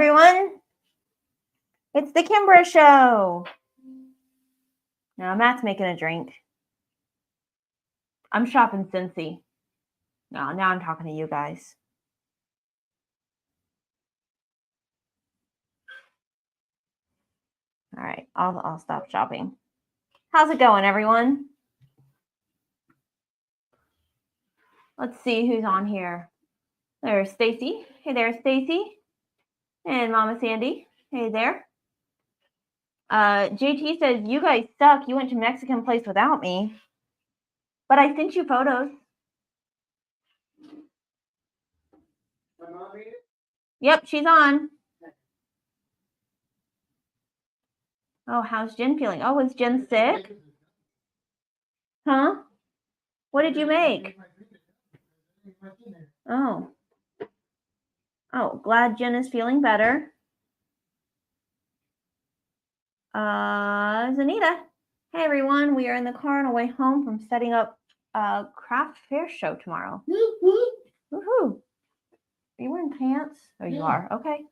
everyone. It's the Kimbra Show. Now, Matt's making a drink. I'm shopping Cincy. Now I'm talking to you guys. All right, I'll stop shopping. How's it going, everyone? Let's see who's on here. There's Stacy. Hey there, Stacy. And Mama Sandy. Hey there. JT says, you guys suck. You went to Mexican place without me. But I sent you photos. Yep, she's on. Oh, how's Jen feeling? Oh, is Jen sick? Huh? What did you make? Oh. Oh, glad Jen is feeling better. Zanita. Hey, everyone. We are in the car on our way home from setting up a craft fair show tomorrow. Woohoo. Are you wearing pants? Oh, you are. Okay.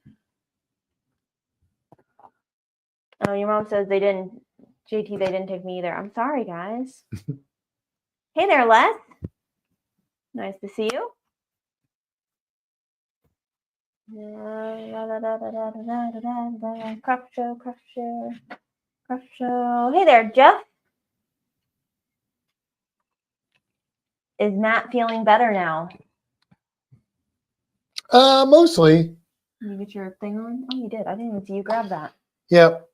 Oh, your mom says they didn't take me either. I'm sorry, guys. Hey there, Les. Nice to see you. Craft show. Hey there, Jeff. Is Matt feeling better now? Mostly. You get your thing on? Oh, you did. I didn't even see you grab that. Yep.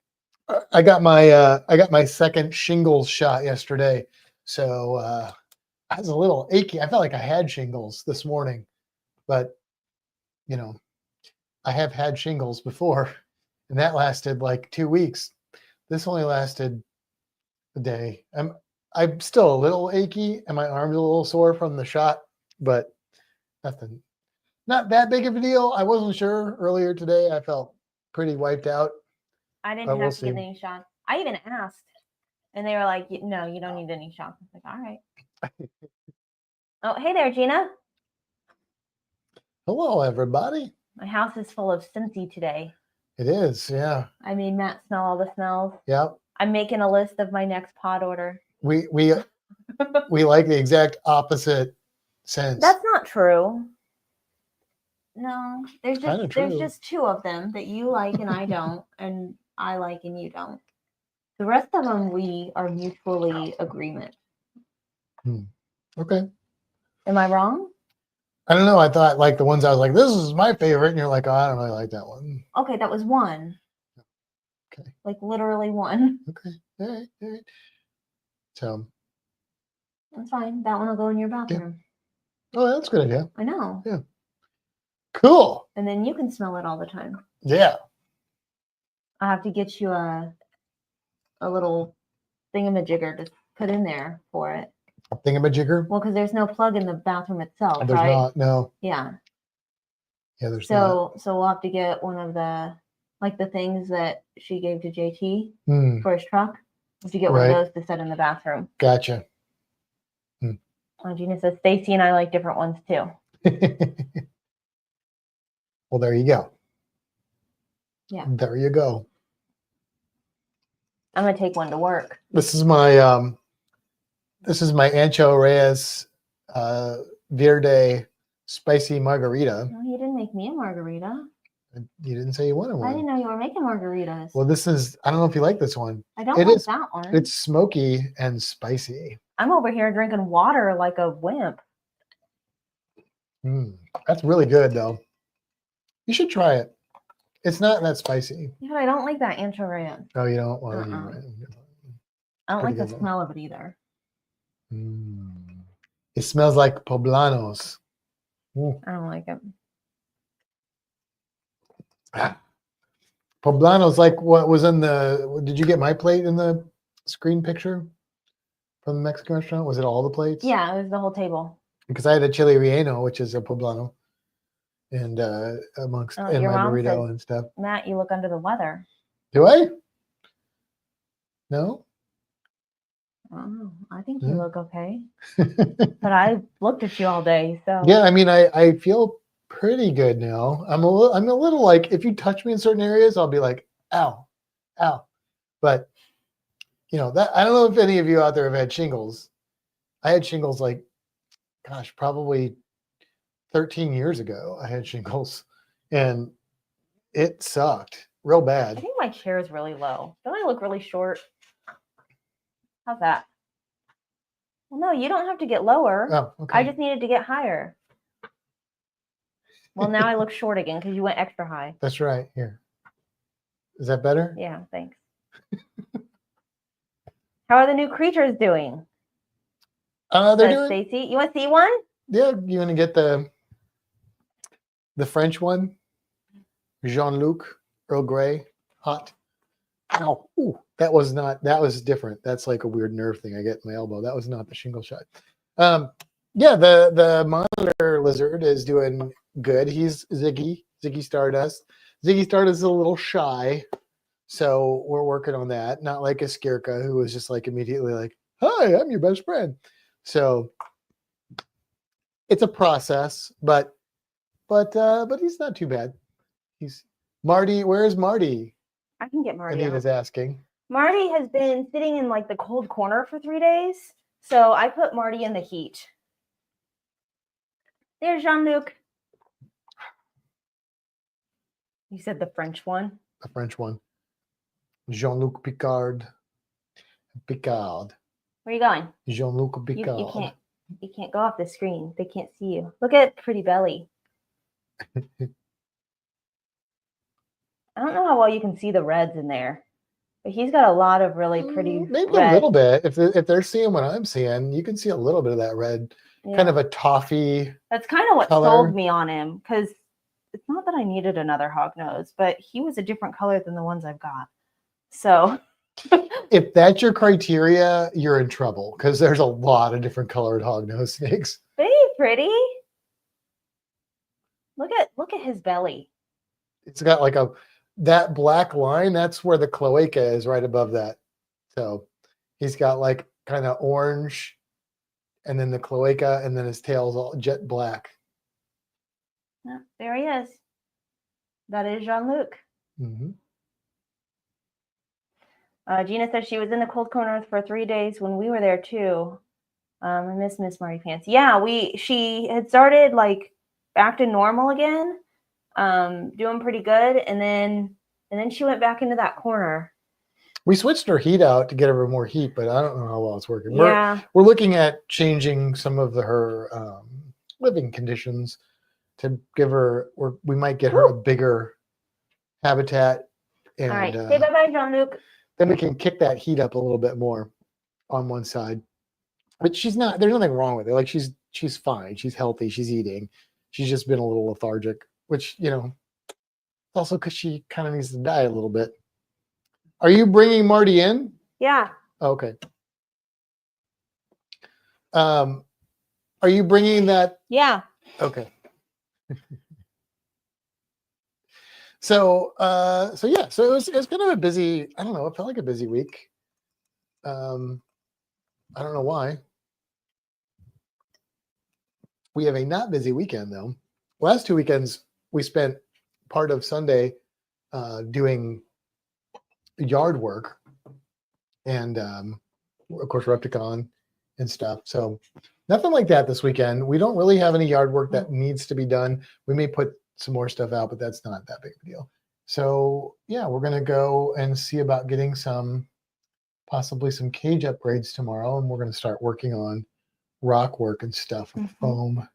I got my second shingles shot yesterday. So I was a little achy. I felt like I had shingles this morning, but you know, I have had shingles before and that lasted like 2 weeks. This only lasted a day. I'm still a little achy and my arm's a little sore from the shot, but not that big of a deal. I wasn't sure earlier today. I felt pretty wiped out. I didn't have to get any shots. I even asked, and they were like, "No, you don't need any shots." I was like, "All right." Oh, hey there, Gina. Hello, everybody. My house is full of Cincy today. It is, yeah. I made Matt smell all the smells. Yep. I'm making a list of my next pod order. We like the exact opposite sense. That's not true. No, there's just two of them that you like and I don't, and I like and you don't. The rest of them we are mutually agreement. Okay. Am I wrong? I don't know. I thought like the ones I was like, this is my favorite, and you're like, oh, I don't really like that one. Okay, that was one. Okay. Like literally one. Okay. All right. All right. So. That's fine. That one will go in your bathroom. Yeah. Oh, that's a good idea. I know. Yeah. Cool. And then you can smell it all the time. Yeah. I have to get you a little thingamajigger to put in there for it. A thingamajigger? Well, because there's no plug in the bathroom itself, there's right? Not, no. Yeah. Yeah, there's not. So we'll have to get one of the things that she gave to JT for his truck. We'll have to get one of those to set in the bathroom. Gotcha. Gina says Stacy and I like different ones too. Well, there you go. Yeah. There you go. I'm gonna take one to work. This is my Ancho Reyes Verde spicy margarita. No, you didn't make me a margarita. You didn't say you wanted one. I didn't know you were making margaritas. Well, this is, I don't know if you like this one. I don't like that one. It's smoky and spicy. I'm over here drinking water like a wimp. That's really good, though. You should try it. It's not that spicy. Yeah, but I don't like that Ancho Reyes. Oh, you don't? Well, I don't like the smell of it either. It smells like poblanos. I don't like it. Poblano's like what was in the, did you get my plate in the screen picture from the Mexican restaurant? Was it all the plates? Yeah, it was the whole table. Because I had a chili relleno, which is a poblano, and amongst in my burrito and stuff. Matt, you look under the weather. Do I? No? Oh, I think you look okay. But I looked at you all day, so. Yeah, I mean, I feel pretty good now. I'm a little like, if you touch me in certain areas, I'll be like, ow, ow. But that I don't know if any of you out there have had shingles. I had shingles like, gosh, probably 13 years ago. I had shingles, and it sucked real I bad. think my chair is really low. Don't I look really short? How's that? Well, no, you don't have to get lower. Oh, okay. I just needed to get higher. Well, now I look short again because you went extra high. That's right. Here. Is that better? Yeah, thanks. How are the new creatures doing? They're doing. Stacy, you want to see one? Yeah, you want to get the French one? Jean-Luc, Earl Grey, hot. Ow. Ooh, that was different. That's like a weird nerve thing I get in my elbow. That was not the shingle shot. Yeah, the monitor lizard is doing good. He's Ziggy Stardust. Ziggy Stardust is a little shy, so we're working on that. Not like a Skirka, who was just like immediately like, "Hi, I'm your best friend." So it's a process, but he's not too bad. He's Marty. Where is Marty? I can get Marty. Anita's asking. Marty has been sitting in like the cold corner for 3 days, so I put Marty in the heat. There's Jean-Luc. You said the French one? The French one. Jean-Luc Picard. Picard. Where are you going? Jean-Luc Picard. You can't go off the screen. They can't see you. Look at pretty belly. I don't know how well you can see the reds in there, but he's got a lot of really pretty maybe red. A little bit. If they're seeing what I'm seeing, you can see a little bit of that red. Yeah. Kind of a toffee. That's kind of what color. sold me on him, because it's not that I needed another hognose, but he was a different color than the ones I've got. So if that's your criteria, you're in trouble, because there's a lot of different colored hognose snakes. Isn't he pretty? Look at his belly. It's got like that black line. That's where the cloaca is, right above that. So he's got like kind of orange, and then the cloaca, and then his tail's all jet black. Yeah, there he is. That is Jean-Luc. Mm-hmm. Gina says she was in the cold corner for 3 days when we were there too. I miss Marty Pants. Yeah, she had started like acting normal again, doing pretty good, and then she went back into that corner. We switched her heat out to get her more heat, but I don't know how well it's working. Yeah. We're looking at changing some of her living conditions to give her, or we might get her a bigger habitat. And, all right, say bye-bye, Jean-Luc. Then we can kick that heat up a little bit more on one side. But there's nothing wrong with her. Like she's fine. She's healthy. She's eating. She's just been a little lethargic, which, also because she kind of needs to die a little bit. Are you bringing Marty in? Yeah. Okay. Are you bringing that? Yeah. Okay. So yeah. So it was kind of a busy. I don't know. It felt like a busy week. I don't know why. We have a not busy weekend though. Last 2 weekends we spent part of Sunday doing yard work, and of course Repticon and stuff. So nothing like that this weekend. We don't really have any yard work that needs to be done. We may put some more stuff out, but that's not that big of a deal. So yeah, we're gonna go and see about getting possibly some cage upgrades tomorrow, and we're gonna start working on rock work and stuff with foam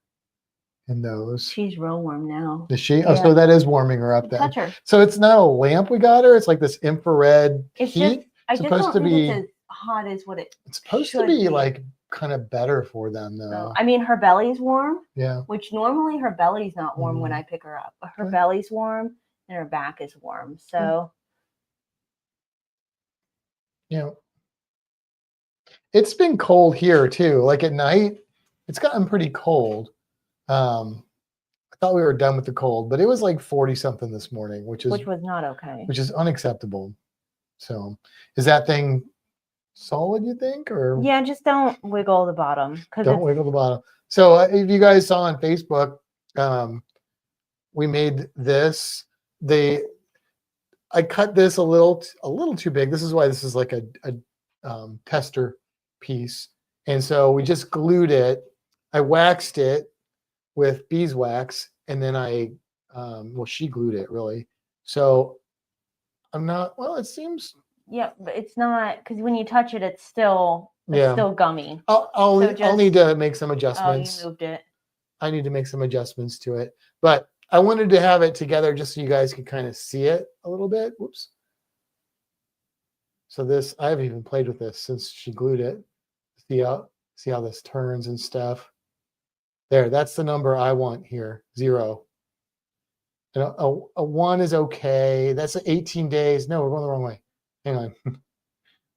and those. She's real warm now. Is she? Oh, so that is warming her up then. Touch her. So it's not a lamp we got her. It's like this infrared heat. I just don't think it's as hot as what it's supposed to be like kind of better for them though. I mean, her belly's warm. Yeah. Which normally her belly's not warm when I pick her up, but her belly's warm and her back is warm. So. Yeah. It's been cold here too. Like at night, it's gotten pretty cold. I thought we were done with the cold, but it was like 40 something this morning, which was not okay. Which is unacceptable. So is that thing solid, you think? Or yeah, just don't wiggle the bottom. Don't wiggle the bottom. So if you guys saw on Facebook, we made this. I cut this a little too big. This is why this is like a tester piece. And so we just glued it. I waxed it with beeswax, and then she glued it really. So I'm not, well, it seems. Yeah, but it's not, because when you touch it, it's still gummy. I'll need to make some adjustments. Oh, you moved it. I need to make some adjustments to it, but I wanted to have it together just so you guys could kind of see it a little bit. Whoops. So this, I haven't even played with this since she glued it. See how this turns and stuff. There, that's the number I want here, 0. And a 1 is okay. That's 18 days. No, we're going the wrong way. Hang on.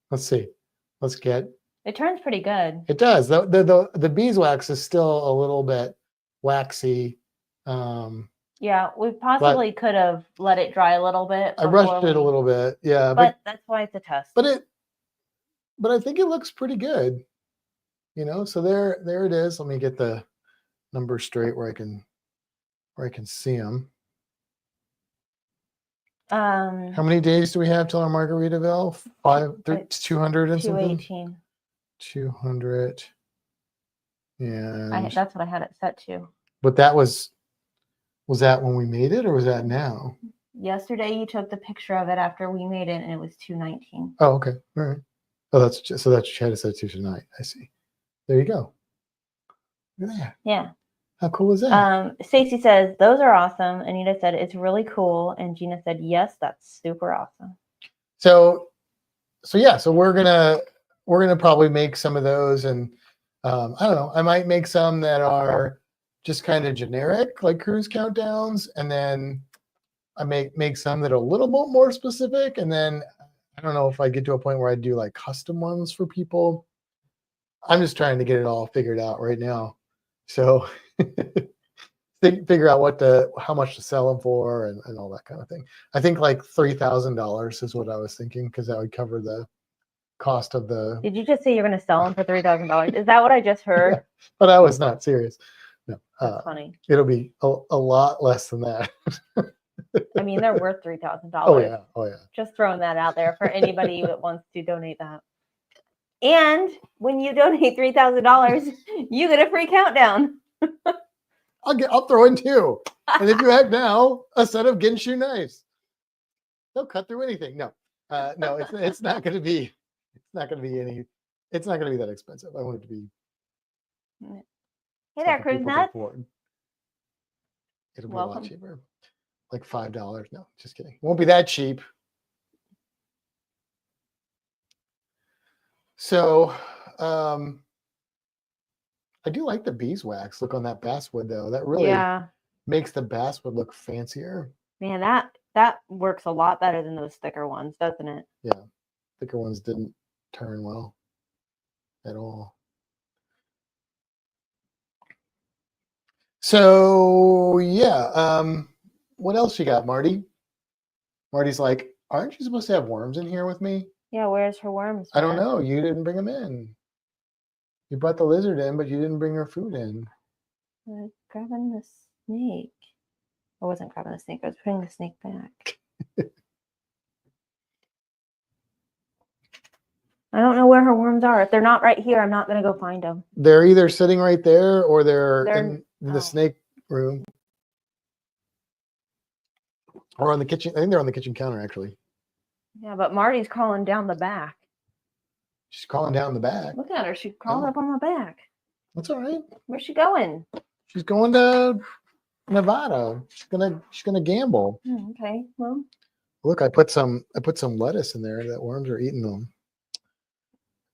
Let's see. Let's get. It turns pretty good. It does. The beeswax is still a little bit waxy. Yeah, we possibly could have let it dry a little bit. I rushed it a little bit. Yeah, but that's why it's a test. But I think it looks pretty good. So there it is. Let me get the numbers straight where I can see them. How many days do we have till our Margaritaville? 200 and something? 218. 200. And that's what I had it set to. But that was that when we made it, or was that now? Yesterday you took the picture of it after we made it, and it was 219. Oh, okay. All right. Oh, that's what you had to set to tonight. I see. There you go. Look at that. Yeah. How cool is that? Stacy says, those are awesome. Anita said, it's really cool. And Gina said, yes, that's super awesome. So we're gonna probably make some of those, and I don't know. I might make some that are just kind of generic, like cruise countdowns, and then I make some that are a little bit more specific, and then I don't know if I get to a point where I do like custom ones for people. I'm just trying to get it all figured out right now. So figure out how much to sell them for and all that kind of thing. I think like $3,000 is what I was thinking, because that would cover the cost of the. Did you just say you're going to sell them for $3,000? Is that what I just heard? Yeah, but I was not serious. No, that's funny. It'll be a lot less than that. I mean, they're worth $3,000. Oh yeah. Just throwing that out there for anybody that wants to donate that. And when you donate $3,000, you get a free countdown. I'll throw in 2. And if you act now, a set of Genshu knives. They'll cut through anything. No, it's not going to be. It's not going to be that expensive. I want it to be. Hey there, Cruise Nuts. It'll be a lot cheaper. Like $5. No, just kidding. It won't be that cheap. So, I do like the beeswax look on that basswood, though. That really makes the basswood look fancier. Man, that works a lot better than those thicker ones, doesn't it? Yeah, thicker ones didn't turn well at all. So yeah, what else you got, Marty? Marty's like, aren't you supposed to have worms in here with me? Yeah, where's her worms? I don't know. You didn't bring them in. You brought the lizard in, but you didn't bring her food in. I was grabbing the snake. I wasn't grabbing the snake. I was putting the snake back. I don't know where her worms are. If they're not right here, I'm not going to go find them. They're either sitting right there or they're in the snake room. Or on the kitchen. I think they're on the kitchen counter, actually. Yeah, but Marty's crawling down the back. She's crawling down the back. Look at her. She's crawling up on my back. That's all right. Where's she going? She's going to Nevada. She's gonna gamble. Okay. Well. Look, I put some lettuce in there. That worms are eating them.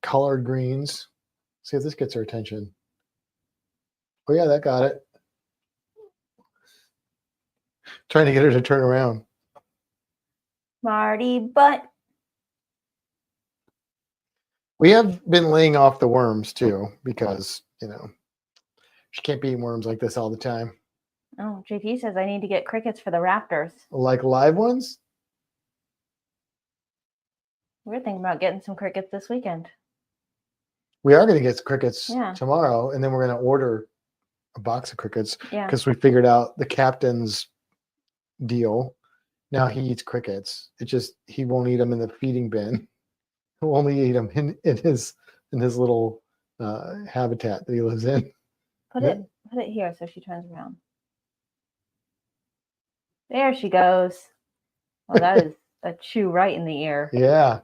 Collard greens. See if this gets her attention. Oh yeah, that got it. Trying to get her to turn around. Marty butt. We have been laying off the worms too, because she can't be eating worms like this all the time. Oh, JT says I need to get crickets for the raptors. Like live ones? We're thinking about getting some crickets this weekend. We are going to get crickets tomorrow, and then we're going to order a box of crickets because we figured out the captain's deal. Now he eats crickets. It just he won't eat them in the feeding bin. He'll only eat them in his little habitat that he lives in. Put it here so she turns around. There she goes. Well, that is a chew right in the ear. Yeah.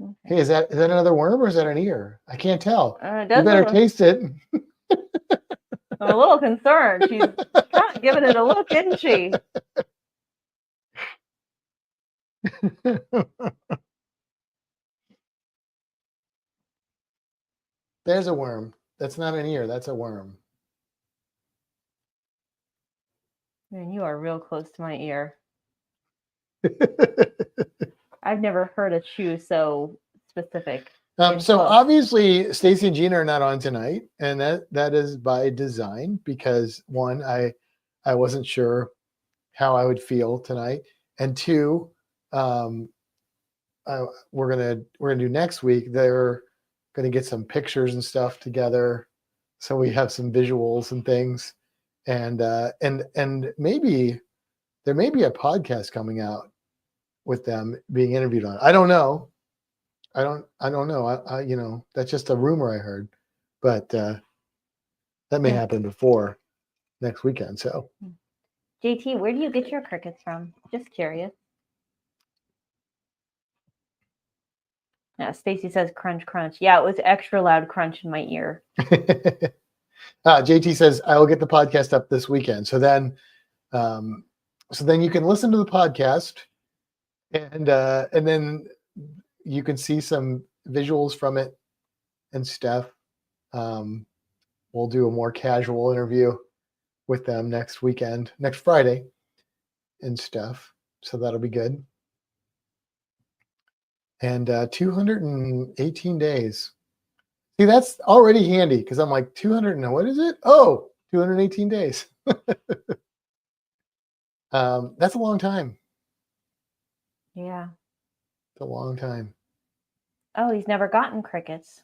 Okay. Hey, is that another worm or is that an ear? I can't tell. It You better taste it. I'm a little concerned. She's kind of giving it a look, isn't she? There's a worm. That's not an ear. That's a worm. Man, you are real close to my ear. I've never heard a chew so specific. So obviously Stacy and Gina are not on tonight, and that is by design because one, I wasn't sure how I would feel tonight, and two, we're gonna do next week. They're gonna get some pictures and stuff together, so we have some visuals and things, and maybe there may be a podcast coming out with them being interviewed on. I don't know. I don't know. I that's just a rumor I heard, but that may happen before next weekend. So, JT, where do you get your crickets from? Just curious. Yeah, Stacy says crunch, crunch. Yeah, it was extra loud crunch in my ear. JT says I will get the podcast up this weekend. So then you can listen to the podcast, and then you can see some visuals from it and stuff. We'll do a more casual interview with them next Friday and stuff. So that'll be good. And 218 days. See, that's already handy because I'm like 200 and what is it? Oh, 218 days. That's a long time. Yeah. It's a long time. Oh, he's never gotten crickets.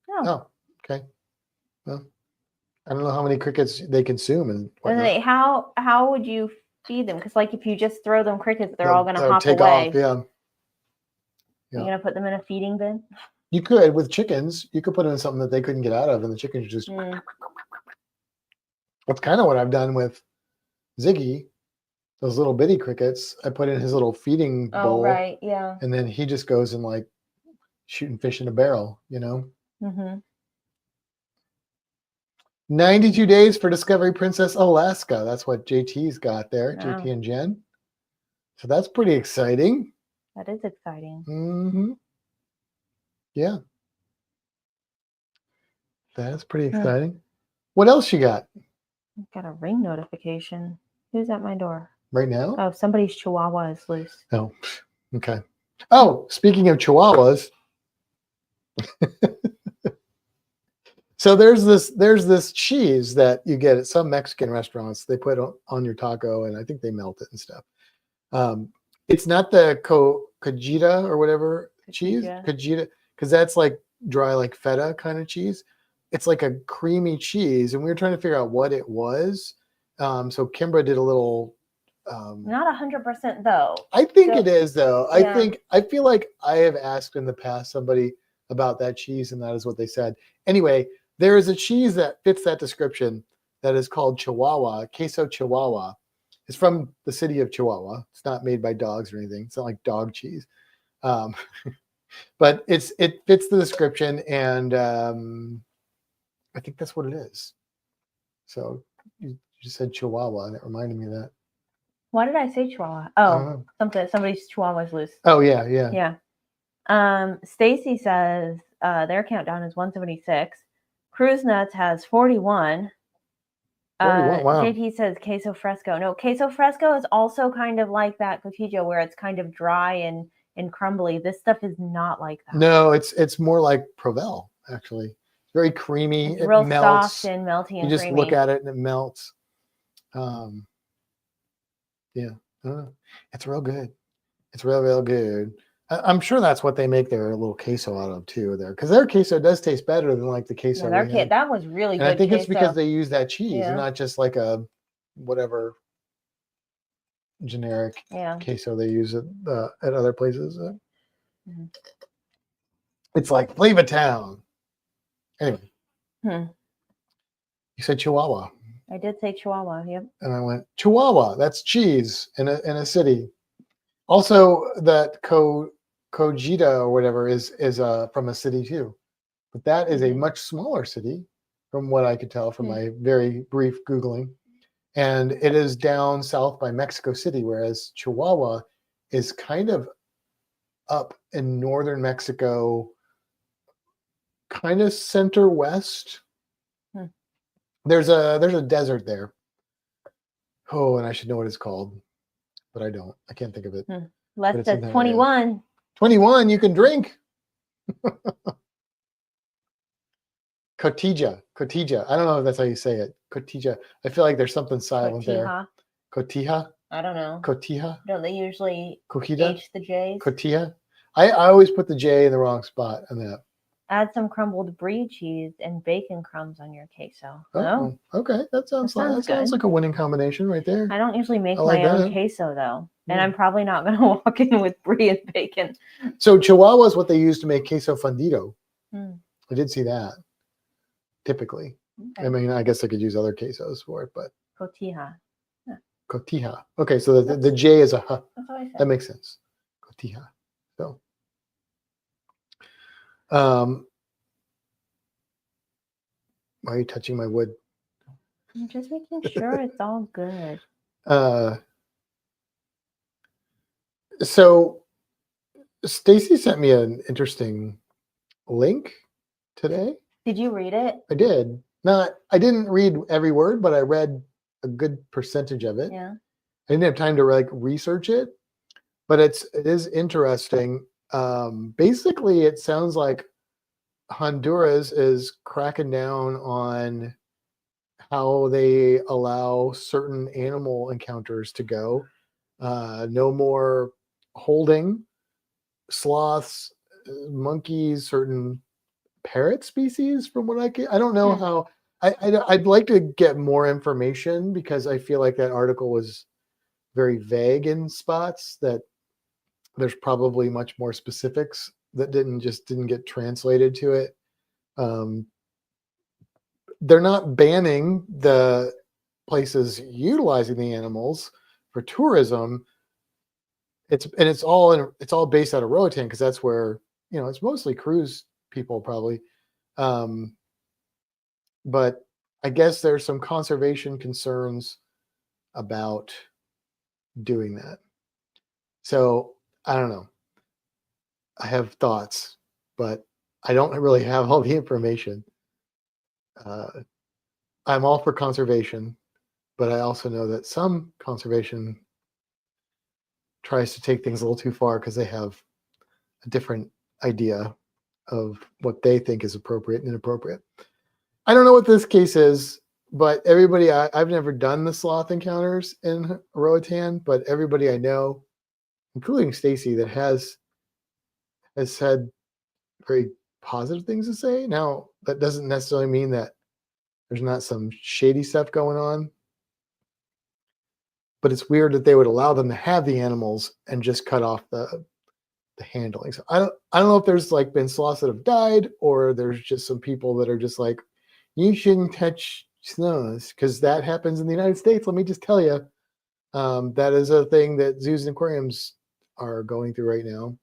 No. Oh, okay. Well, I don't know how many crickets they consume and how would you feed them? Because like if you just throw them crickets, they're all going to hop take away. off. Yeah. You're going to put them in a feeding bin? You could with chickens. You could put them in something that they couldn't get out of, and the chickens just. That's kind of what I've done with Ziggy. Those little bitty crickets, I put in his little feeding bowl. Oh, right, yeah. And then he just goes and like shooting fish in a barrel, Mm-hmm. 92 days for Discovery Princess Alaska. That's what JT's got there, JT and Jen. So that's pretty exciting. That is exciting. Mm-hmm. Yeah. That's pretty exciting. What else you got? I've got a ring notification. Who's at my door? Right now? Oh, somebody's chihuahua is loose. Oh, okay. Oh, speaking of chihuahuas. So there's this cheese that you get at some Mexican restaurants. They put on your taco, and I think they melt it and stuff. It's not the cojita or whatever cheese. Cojita, because that's like dry, like feta kind of cheese. It's like a creamy cheese, and we were trying to figure out what it was. So Kimbra did a little. Not 100% though. I think it is though. Yeah. I feel like I have asked in the past somebody about that cheese, and that is what they said. Anyway, there is a cheese that fits that description that is called Chihuahua, queso Chihuahua. It's from the city of Chihuahua. It's not made by dogs or anything. It's not like dog cheese. But it fits the description, and I think that's what it is. So you said Chihuahua, and it reminded me of that. Why did I say Chihuahua? Oh, somebody's Chihuahua's loose. Oh yeah. Stacy says their countdown is 176. Cruise Nuts has 41. 41, wow. JT says queso fresco. No, queso fresco is also kind of like that cotija where it's kind of dry and crumbly. This stuff is not like that. No, it's more like Provel, actually. It's very creamy. It's real melts. Soft and melty and you just creamy. Look at it and it melts. Yeah, it's real good. It's real good. I'm sure that's what they make their little queso out of too there, because their queso does taste better than like the queso. Yeah, that was really good. And I think queso. It's because they use that cheese and not just like a whatever generic Yeah. queso they use at other places. Mhm. It's like Flavatown. Anyway, Hmm. you said Chihuahua, I did say Chihuahua. Yep. and I went Chihuahua. That's cheese in a city. Also, that Cogita or whatever is from a city too, but that is a much smaller city, from what I could tell from my very brief Googling, and it is down south by Mexico City, whereas Chihuahua is kind of up in northern Mexico, kind of center west. There's a desert there. Oh, and I should know what it's called, but I don't. I can't think of it. Les says 21. 21, you can drink. Cotija. I don't know if that's how you say it. Cotija. I feel like there's something silent there. Cotija. I don't know. Cotija. Don't they usually Cotija? H the J's? Cotija. I always put the J in the wrong spot on that. Add some crumbled brie cheese and bacon crumbs on your queso. Oh, okay. That sounds like a winning combination right there. I don't usually make my own queso though. And I'm probably not going to walk in with brie and bacon. So Chihuahua is what they use to make queso fundido. I did see that. Typically. Okay. I mean, I guess I could use other quesos for it, but. Cotija. Yeah. Cotija. Okay, so the J is a H. That's what I said. That makes sense. Cotija. So. Why are you touching my wood? I'm just making sure it's all good. So Stacy sent me an interesting link today. Did you read it? I did. I didn't read every word, but I read a good percentage of it. Yeah. I didn't have time to research it, but it is interesting. Basically, it sounds like Honduras is cracking down on how they allow certain animal encounters to go. No more holding sloths, monkeys, certain parrot species. From what I don't know how. I'd like to get more information because I feel like that article was very vague in spots. That there's probably much more specifics that didn't get translated to it. They're not banning the places utilizing the animals for tourism. It's all based out of Roatan because that's where it's mostly cruise people probably. But I guess there's some conservation concerns about doing that. So I don't know. I have thoughts, but I don't really have all the information. I'm all for conservation, but I also know that some conservation tries to take things a little too far because they have a different idea of what they think is appropriate and inappropriate. I don't know what this case is, but everybody, I've never done the sloth encounters in Roatan, but everybody I know, including Stacy, that has said very positive things to say. Now, that doesn't necessarily mean that there's not some shady stuff going on, but it's weird that they would allow them to have the animals and just cut off the handling. So I don't know if there's been sloths that have died, or there's just some people that are just like, you shouldn't touch sloths because that happens in the United States. Let me just tell you, that is a thing that zoos and aquariums are going through right now.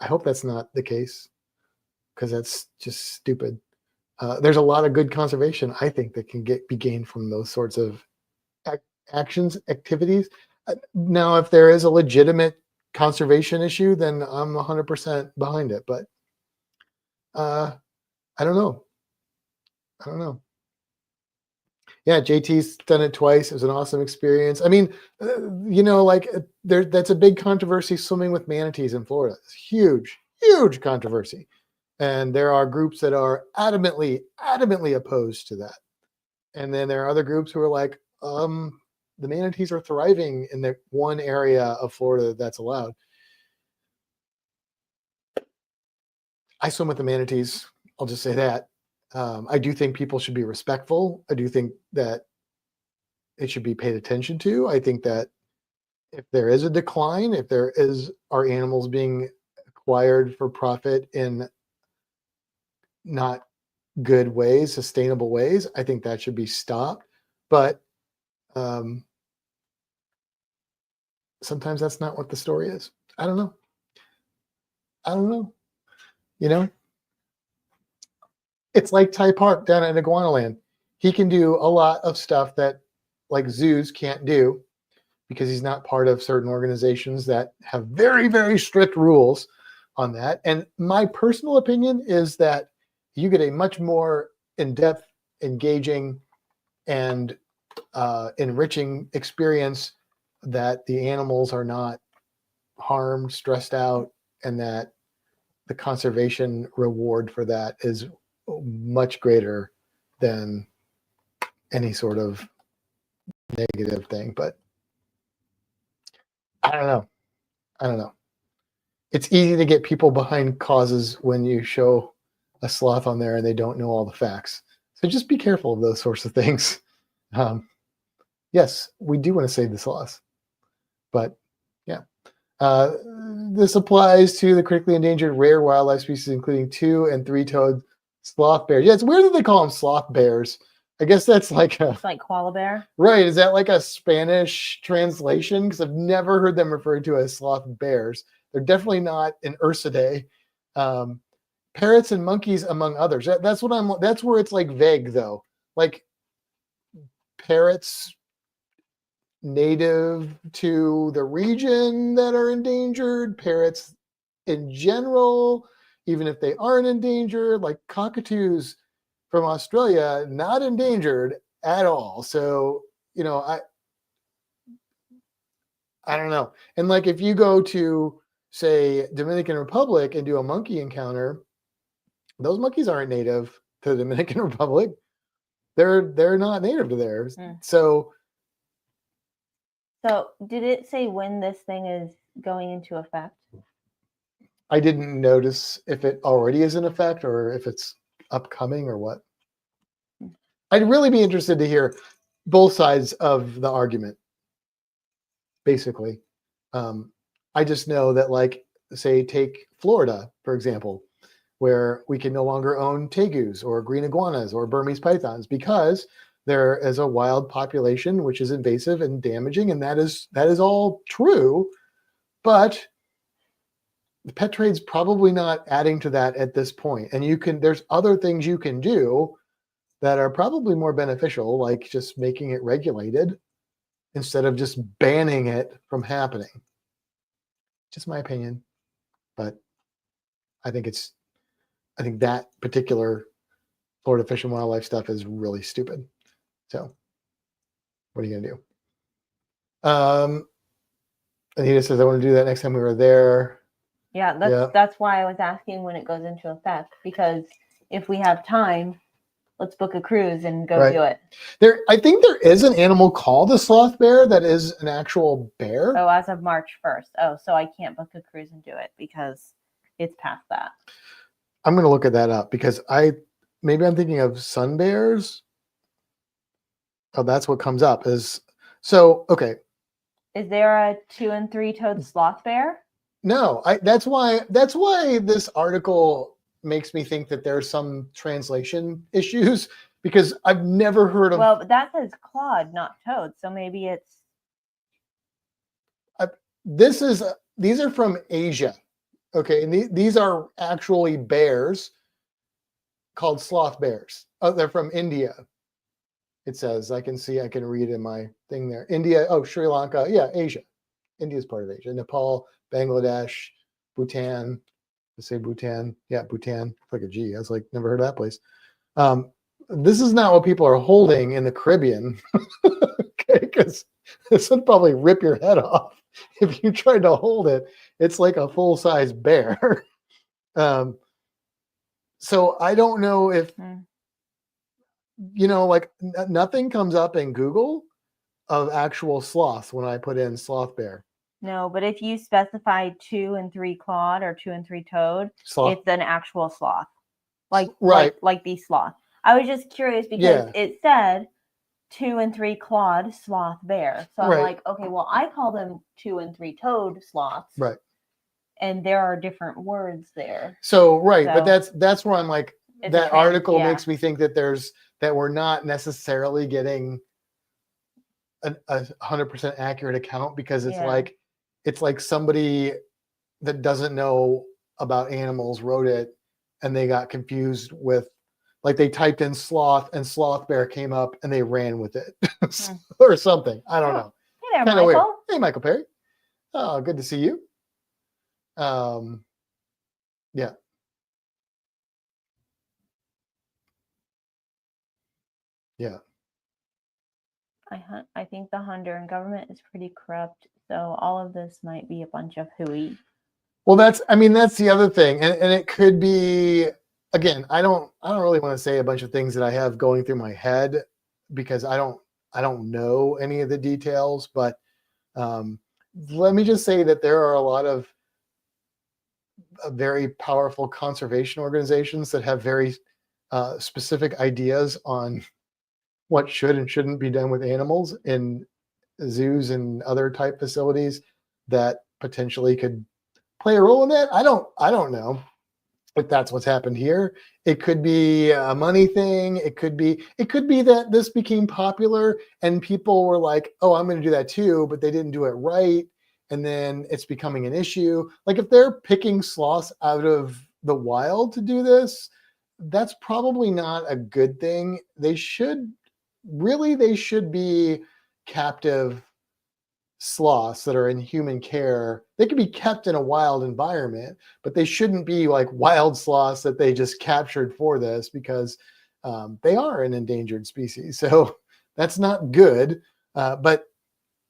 I hope that's not the case because that's just stupid. There's a lot of good conservation, I think, that can be gained from those sorts of activities. Now, if there is a legitimate conservation issue, then I'm 100% behind it. But I don't know. Yeah, JT's done it twice. It was an awesome experience. I mean, that's a big controversy, swimming with manatees in Florida. It's huge controversy. And there are groups that are adamantly opposed to that. And then there are other groups who are like, the manatees are thriving in the one area of Florida that's allowed. I swim with the manatees. I'll just say that. I do think people should be respectful. I do think that it should be paid attention to. I think that if there is a decline, if there are animals being acquired for profit in not good ways, sustainable ways, I think that should be stopped. But sometimes that's not what the story is. I don't know. It's like Ty Park down at Iguanaland. He can do a lot of stuff that like zoos can't do because he's not part of certain organizations that have very, very strict rules on that. And my personal opinion is that you get a much more in-depth, engaging, and enriching experience that the animals are not harmed, stressed out, and that the conservation reward for that is much greater than any sort of negative thing. But I don't know. It's easy to get people behind causes when you show a sloth on there and they don't know all the facts. So just be careful of those sorts of things. Yes, we do want to save the sloths, but yeah. This applies to the critically endangered rare wildlife species, including 2- and 3-toed sloth bears. Yeah, it's weird that they call them sloth bears. I guess that's like it's like koala bear. Right. Is that like a Spanish translation? Because I've never heard them referred to as sloth bears. They're definitely not an Ursidae. Parrots and monkeys, among others. That's where it's like vague though. Like parrots native to the region that are endangered, parrots in general, even if they aren't endangered, like cockatoos from Australia, not endangered at all. So, I don't know. And like if you go to, say, Dominican Republic and do a monkey encounter, those monkeys aren't native to the Dominican Republic. They're not native to theirs. So did it say when this thing is going into effect? I didn't notice if it already is in effect or if it's upcoming or what. I'd really be interested to hear both sides of the argument, basically. I just know that, like, say, take Florida, for example, where we can no longer own tegus or green iguanas or Burmese pythons because there is a wild population which is invasive and damaging, and that is all true. But the pet trade's probably not adding to that at this point. And there's other things you can do that are probably more beneficial, like just making it regulated instead of just banning it from happening. Just my opinion, but I think that particular Florida Fish and Wildlife stuff is really stupid. So what are you gonna do? Anita says, I want to do that next time we were there. Yeah, that's why I was asking when it goes into effect, because if we have time, let's book a cruise and go do it. I think there is an animal called a sloth bear that is an actual bear. Oh, as of March 1st. Oh, so I can't book a cruise and do it because it's past that. I'm going to look at that up because maybe I'm thinking of sun bears. Oh, that's what comes up okay. Is there a 2- and 3-toed sloth bear? No, that's why this article makes me think that there's some translation issues because I've never heard of. Well, but that says clawed, not toed, so maybe it's. These are from Asia, okay, and these are actually bears called sloth bears. Oh, they're from India. It says I can read in my thing there. India, Sri Lanka, yeah, Asia. India is part of Asia. Nepal, Bangladesh, Bhutan. I say Bhutan. Yeah, Bhutan. It's like a G. I was like, never heard of that place. This is not what people are holding in the Caribbean. Okay, because this would probably rip your head off if you tried to hold it. It's like a full-size bear. So I don't know if, like nothing comes up in Google of actual sloth when I put in sloth bear. No, but if you specify 2 and 3 clawed or 2 and 3 toed, it's an actual sloth, like the sloth. I was just curious because it said 2 and 3 clawed sloth bear. So I'm Right. like, okay, well, I call them 2 and 3 toed sloths. Right. And there are different words there. So, right. So, but that's where I'm like, it's that article yeah. makes me think that that we're not necessarily getting a 100% accurate account, because it's like somebody that doesn't know about animals wrote it, and they got confused with, like, they typed in sloth and sloth bear came up and they ran with it or something. I don't know. Hey there, Kind of weird. Michael. Hey, Michael Perry. Oh, good to see you. Yeah. Yeah. I think the Honduran government is pretty corrupt, so all of this might be a bunch of hooey. Well, that's the other thing, and it could be, again, I don't really want to say a bunch of things that I have going through my head, because I don't know any of the details, but let me just say that there are a lot of very powerful conservation organizations that have very specific ideas on what should and shouldn't be done with animals in zoos and other type facilities that potentially could play a role in that. I don't know if that's what's happened here. It could be a money thing. It could be that this became popular and people were like, oh, I'm going to do that too, but they didn't do it right. And then it's becoming an issue. Like, if they're picking sloths out of the wild to do this, that's probably not a good thing. They should be captive sloths that are in human care. They could be kept in a wild environment, but they shouldn't be like wild sloths that they just captured for this, because they are an endangered species. So that's not good.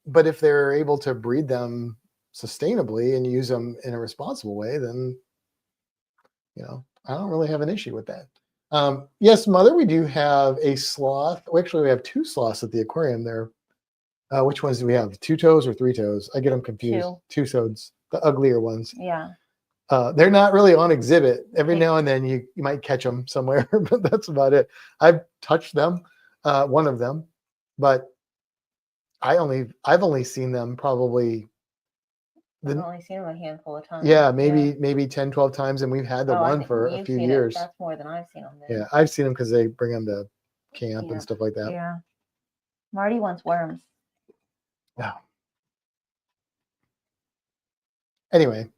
But if they're able to breed them sustainably and use them in a responsible way, then I don't really have an issue with that. Yes, Mother, we do have a sloth. Actually, we have 2 sloths at the aquarium there. Which ones do we have? 2 toes or 3 toes? I get them confused. 2 toes, the uglier ones. Yeah. They're not really on exhibit. Every now and then you might catch them somewhere, but that's about it. I've touched them, one of them, but I've only seen them probably. I've only seen them a handful of times. Yeah, maybe 10, 12 times, and we've had the one for a few years. That's more than I've seen them. Yeah, I've seen them because they bring them to camp and stuff like that. Yeah. Marty wants worms. Yeah. Anyway,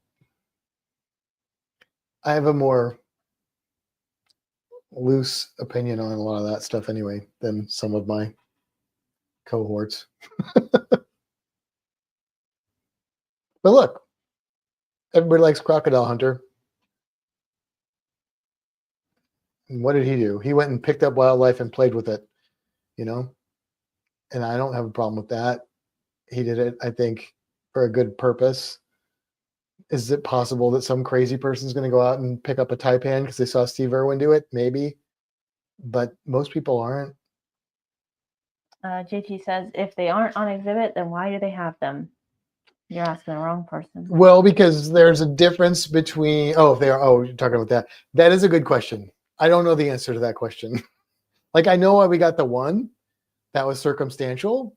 I have a more loose opinion on a lot of that stuff anyway than some of my cohorts. But look, everybody likes Crocodile Hunter. And what did he do? He went and picked up wildlife and played with it, and I don't have a problem with that. He did it, I think, for a good purpose. Is it possible that some crazy person's going to go out and pick up a taipan because they saw Steve Irwin do it? Maybe. But most people aren't. JT says, if they aren't on exhibit, then why do they have them? You're asking the wrong person. Well, because there's a difference between, if they are, you're talking about that. That is a good question. I don't know the answer to that question. Like, I know why we got the one. That was circumstantial.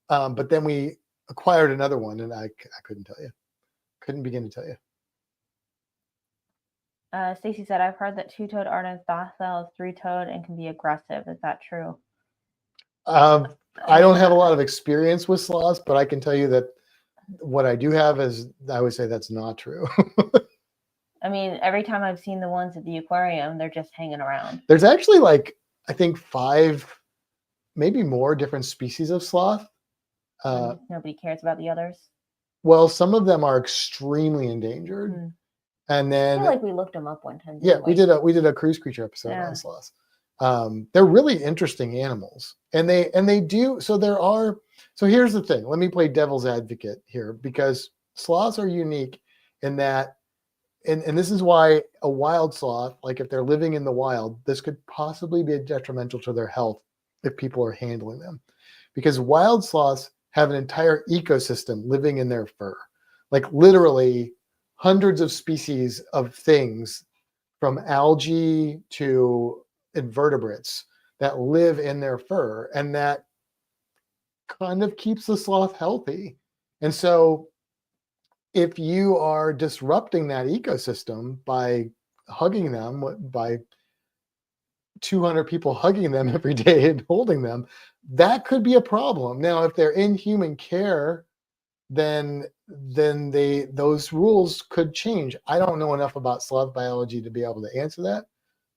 But then we acquired another one, and I couldn't tell you. Couldn't begin to tell you. Stacy said, I've heard that 2-toed aren't as docile as 3-toed and can be aggressive. Is that true? I don't have a lot of experience with sloths, but I can tell you that what I do have is, I would say that's not true. I mean, every time I've seen the ones at the aquarium, they're just hanging around. There's actually, like, I think 5, maybe more different species of sloth. Nobody cares about the others. Well, some of them are extremely endangered. And then I feel like we looked them up one time. Yeah, we did a cruise creature episode on sloths. They're really interesting animals, and they do. So here's the thing. Let me play devil's advocate here, because sloths are unique in that, and this is why a wild sloth, like if they're living in the wild, this could possibly be detrimental to their health if people are handling them, because wild sloths have an entire ecosystem living in their fur, like literally hundreds of species of things, from algae to invertebrates, that live in their fur, and that kind of keeps the sloth healthy. And so if you are disrupting that ecosystem by hugging them, by 200 people hugging them every day and holding them, that could be a problem. Now, if they're in human care, then those rules could change. I don't know enough about sloth biology to be able to answer that,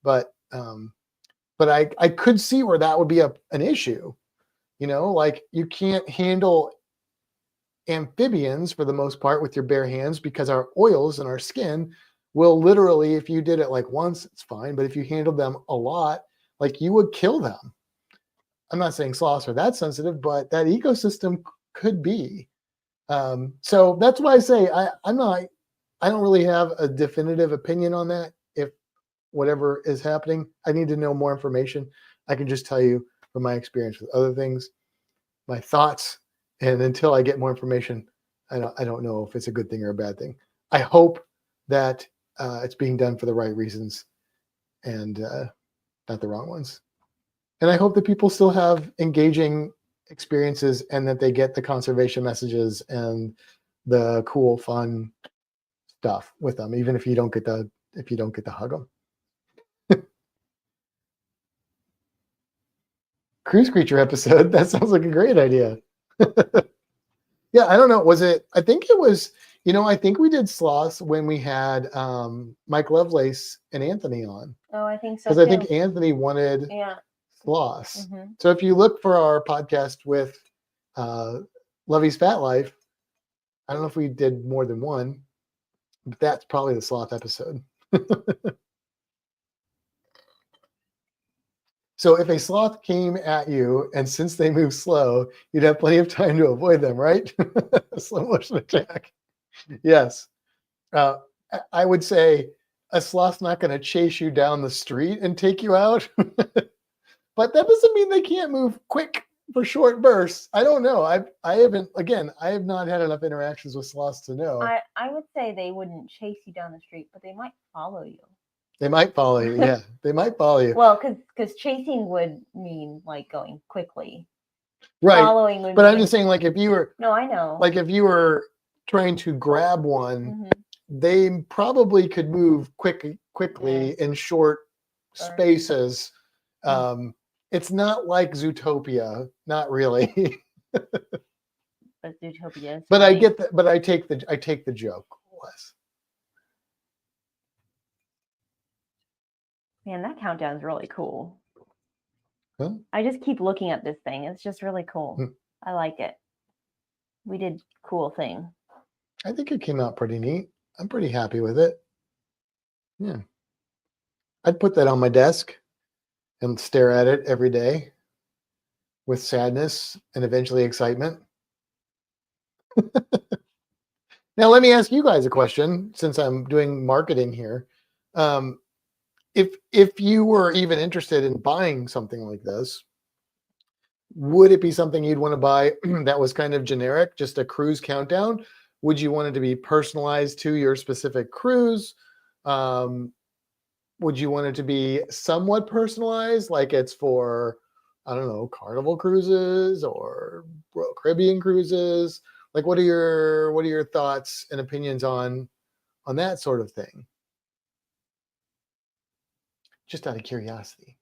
but I could see where that would be an issue. Like you can't handle amphibians for the most part with your bare hands, because our oils and our skin will literally, if you did it like once, it's fine. But if you handled them a lot, like you would kill them. I'm not saying sloths are that sensitive, but that ecosystem could be. So that's why I say I don't really have a definitive opinion on that. If whatever is happening, I need to know more information. I can just tell you from my experience with other things, my thoughts, and until I get more information, I don't know if it's a good thing or a bad thing. I hope that it's being done for the right reasons and not the wrong ones. And I hope that people still have engaging experiences and that they get the conservation messages and the cool, fun stuff with them, even if you don't get to hug them. Cruise creature episode. That sounds like a great idea. Yeah, I don't know. I think it was, I think we did sloths when we had Mike Lovelace and Anthony on. Oh, I think so. Because I think Anthony wanted sloths. Mm-hmm. So if you look for our podcast with Lovey's Fat Life, I don't know if we did more than one, but that's probably the sloth episode. So if a sloth came at you, and since they move slow, you'd have plenty of time to avoid them, right? Slow motion attack. Yes. I would say a sloth's not going to chase you down the street and take you out. But that doesn't mean they can't move quick for short bursts. I don't know. I have not had enough interactions with sloths to know. I would say they wouldn't chase you down the street, but they might follow you. They might follow you. Yeah, they might follow you. Well, because chasing would mean like going quickly. Right. Following would but I'm just saying, like, if you were. No, I know. Like if you were trying to grab one, they probably could move quickly in short spaces. It's not like Zootopia, not really. But Zootopia is But funny. I get that. But I take the joke less. Man, that countdown's really cool. Huh? I just keep looking at this thing. It's just really cool. I like it. We did cool thing. I think it came out pretty neat. I'm pretty happy with it. Yeah. I'd put that on my desk and stare at it every day with sadness and eventually excitement. Now, let me ask you guys a question, since I'm doing marketing here. If you were even interested in buying something like this, would it be something you'd want to buy that was kind of generic, just a cruise countdown? Would you want it to be personalized to your specific cruise? Would you want it to be somewhat personalized, like it's for, I don't know, Carnival cruises or Royal Caribbean cruises? Like, what are your thoughts and opinions on that sort of thing? Just out of curiosity.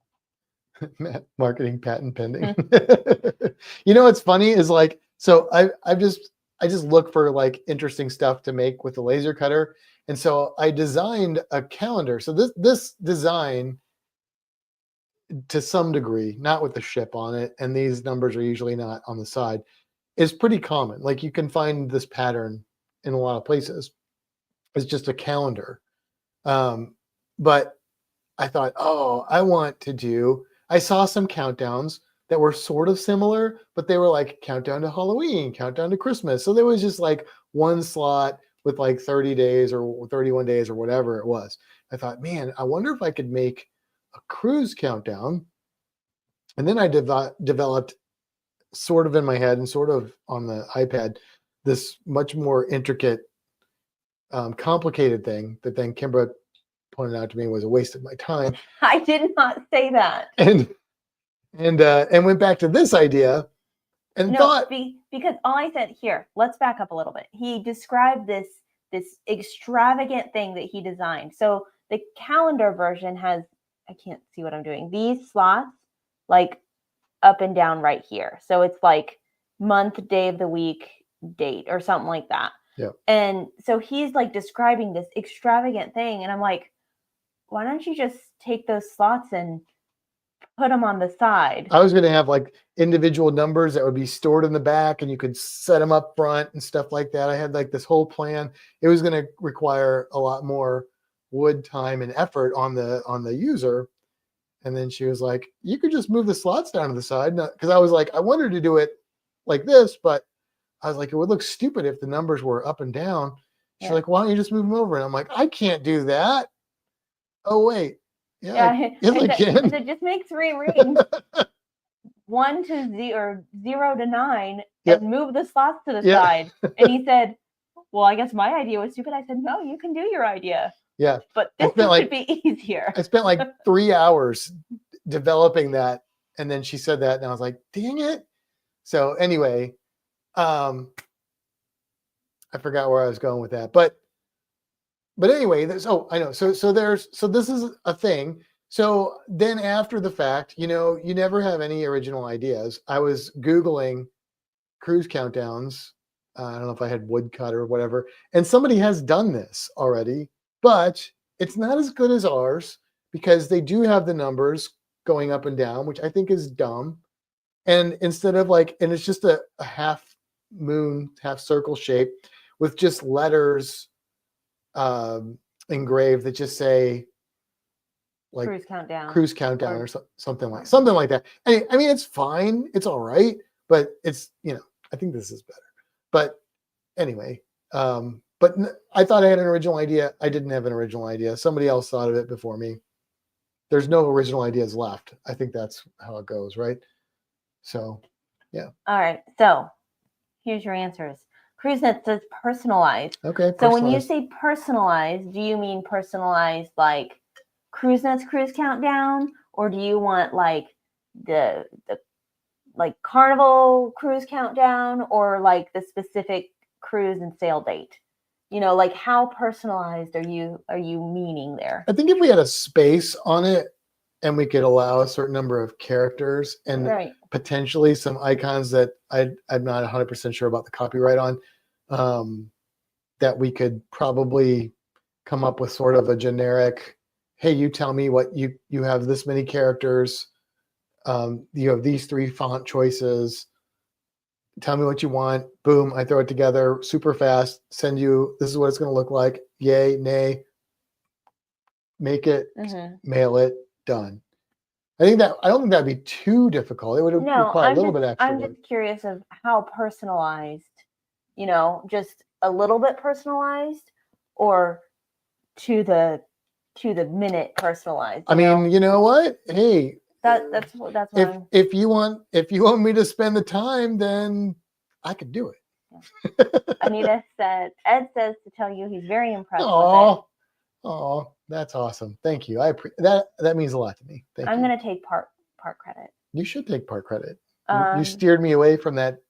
Marketing patent pending. What's funny is, like, so I just look for like interesting stuff to make with the laser cutter. And so I designed a calendar. So this design, to some degree, not with the ship on it, and these numbers are usually not on the side, is pretty common. Like, you can find this pattern in a lot of places. It's just a calendar. But I thought, I saw some countdowns that were sort of similar, but they were like countdown to Halloween, countdown to Christmas. So there was just like one slot with like 30 days or 31 days or whatever it was. I thought, man, I wonder if I could make a cruise countdown. And then I developed, sort of in my head and sort of on the iPad, this much more intricate, complicated thing that then Kimbra pointed out to me was a waste of my time. I did not say that. And and went back to this idea and thought because all I said here, let's back up a little bit. He described this extravagant thing that he designed. So the calendar version has, I can't see what I'm doing, these slots like up and down right here. So it's like month, day of the week, date, or something like that. Yeah. And so he's like describing this extravagant thing, and I'm like, why don't you just take those slots and put them on the side? I was going to have like individual numbers that would be stored in the back, and you could set them up front and stuff like that. I had like this whole plan. It was going to require a lot more wood, time, and effort on the user. And then she was like, you could just move the slots down to the side. Because I was like, I wanted to do it like this, but I was like, it would look stupid if the numbers were up and down. She's like, why don't you just move them over? And I'm like, I can't do that. Oh, wait. Yeah, yes, I can. I said, just make 3 rings, 1 to 0, 0 to 9, and move the slots to the side. And he said, well, I guess my idea was stupid. I said, no, you can do your idea. Yeah. But this would be easier. I spent like 3 hours developing that. And then she said that, and I was like, dang it. So anyway, I forgot where I was going with that. But anyway, I know. So this is a thing. So then after the fact, you never have any original ideas. I was Googling cruise countdowns. I don't know if I had woodcut or whatever. And somebody has done this already, but it's not as good as ours because they do have the numbers going up and down, which I think is dumb. And instead of and it's just a half moon, half circle shape with just letters engraved that just say like cruise countdown or something like that. And I mean, it's fine. It's all right, but it's, I think this is better. But anyway, but I thought I had an original idea. I didn't have an original idea. Somebody else thought of it before me. There's no original ideas left. I think that's how it goes, right? So, yeah. All right. So here's your answers. CruiseNet says personalized. Okay. So when you say personalized, do you mean personalized like CruiseNet's cruise countdown, or do you want like the like Carnival cruise countdown, or like the specific cruise and sail date? Like how personalized are you meaning there? I think if we had a space on it and we could allow a certain number of characters and potentially some icons that I'm not 100% sure about the copyright on, that we could probably come up with sort of a generic, hey, you tell me what you have this many characters. You have these 3 font choices. Tell me what you want. Boom, I throw it together super fast, send you, this is what it's going to look like. Yay, nay, make it, mail it, done. I don't think that'd be too difficult. It would require a little bit extra. I'm just curious of how personalized, just a little bit personalized, or to the minute personalized. I mean, you know what? Hey, that's if you want me to spend the time, then I could do it. Anita said, Ed says to tell you he's very impressed with it. Oh, that's awesome. Thank you. That means a lot to me. Thank you. I'm going to take part credit. You should take part credit. You steered me away from that.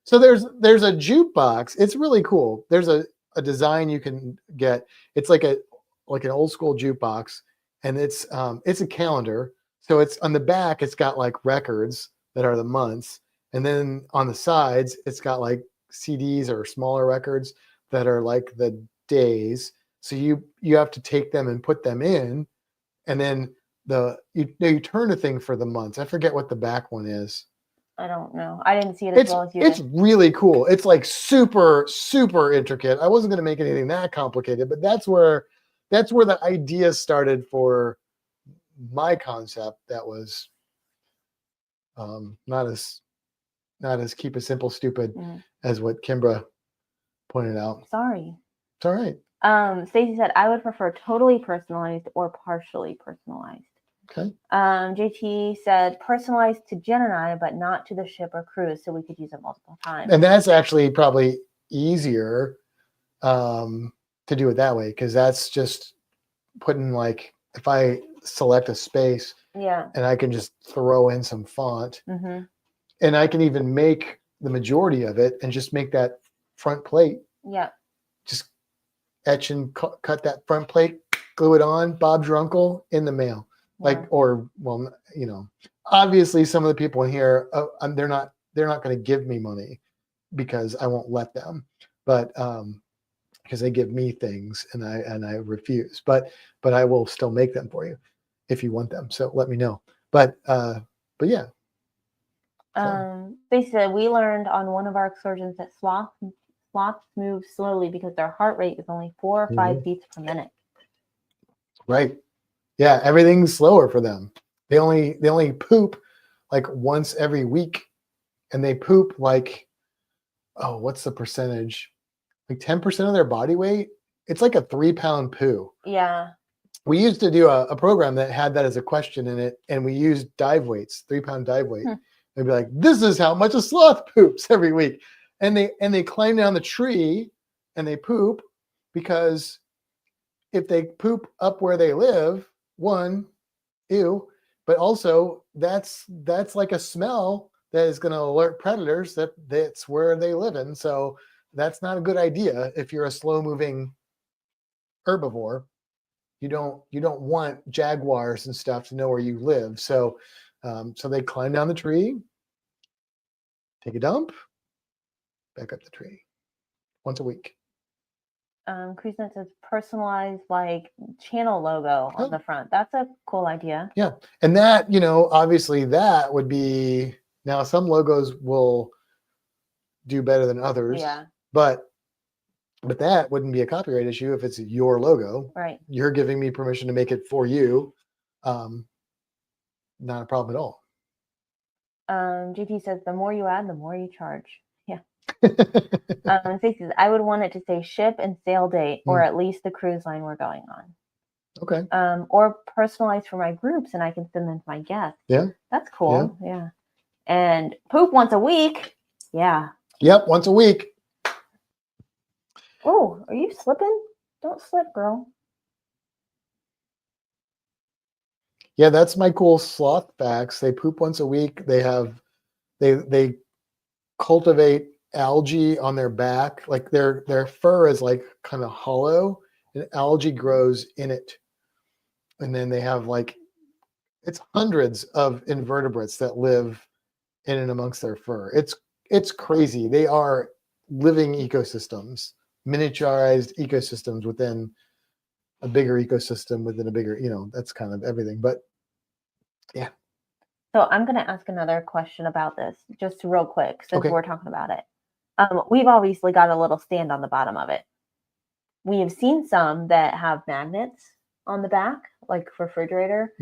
So there's a jukebox. It's really cool. There's a design you can get. It's like an old school jukebox, and it's a calendar. So it's on the back, it's got like records that are the months, and then on the sides, it's got like CDs or smaller records that are like the days. So you have to take them and put them in, and then you turn a thing for the months. I forget what the back one is. I don't know. I didn't see it as well as you did. It's really cool. It's like super, super intricate. I wasn't going to make anything that complicated, but that's where the idea started for my concept. That was not as keep it simple, stupid as what Kimbra pointed out. Sorry. It's all right. Stacy said, I would prefer totally personalized or partially personalized. Okay. JT said personalized to Jen and I, but not to the ship or cruise, so we could use it multiple times. And that's actually probably easier to do it that way, because that's just putting, like, if I select a space, Yeah. And I can just throw in some font. Mm-hmm. And I can even make the majority of it and just make that front plate. Yeah. Just etch and cut that front plate, glue it on, Bob's your uncle, in the mail. Like, or, well, you know, obviously some of the people in here, they're not going to give me money because I won't let them, but, because they give me things and I refuse, but I will still make them for you if you want them. So let me know. But yeah. They said we learned on one of our excursions that sloths move slowly because their heart rate is only 4 or 5 beats per minute. Right. Yeah, everything's slower for them. They only poop like once every week, and they poop like, oh, what's the percentage? Like 10% of their body weight. It's like a 3-pound poo. Yeah. We used to do a program that had that as a question in it, and we used dive weights, 3-pound dive weight. They'd be like, this is how much a sloth poops every week. And they climb down the tree and they poop, because if they poop up where they live, one, ew, but also that's like a smell that is going to alert predators that that's where they live in. So that's not a good idea if you're a slow moving herbivore. You don't want jaguars and stuff to know where you live. So so they climb down the tree, take a dump, back up the tree once a week. Creasnet says personalized like channel logo on the front. That's a cool idea. Yeah. And that, you know, obviously that would be, now some logos will do better than others. Yeah. But that wouldn't be a copyright issue if it's your logo. Right. You're giving me permission to make it for you. Not a problem at all. JT says the more you add, the more you charge. Yeah. Stacey says, I would want it to say ship and sail date, or at least the cruise line we're going on. Okay. Or personalized for my groups, and I can send them to my guests. Yeah. That's cool. Yeah. And poop once a week. Yeah. Yep, once a week. Oh, are you slipping? Don't slip, girl. Yeah, that's my cool sloth facts. They poop once a week. They cultivate algae on their back. Like their fur is like kind of hollow, and algae grows in it. And then they have like, it's hundreds of invertebrates that live in and amongst their fur. It's crazy. They are living ecosystems, miniaturized ecosystems within a bigger ecosystem within a bigger, you know, that's kind of everything. But yeah. So I'm going to ask another question about this, just real quick, since we're talking about it. We've obviously got a little stand on the bottom of it. We have seen some that have magnets on the back, like refrigerator.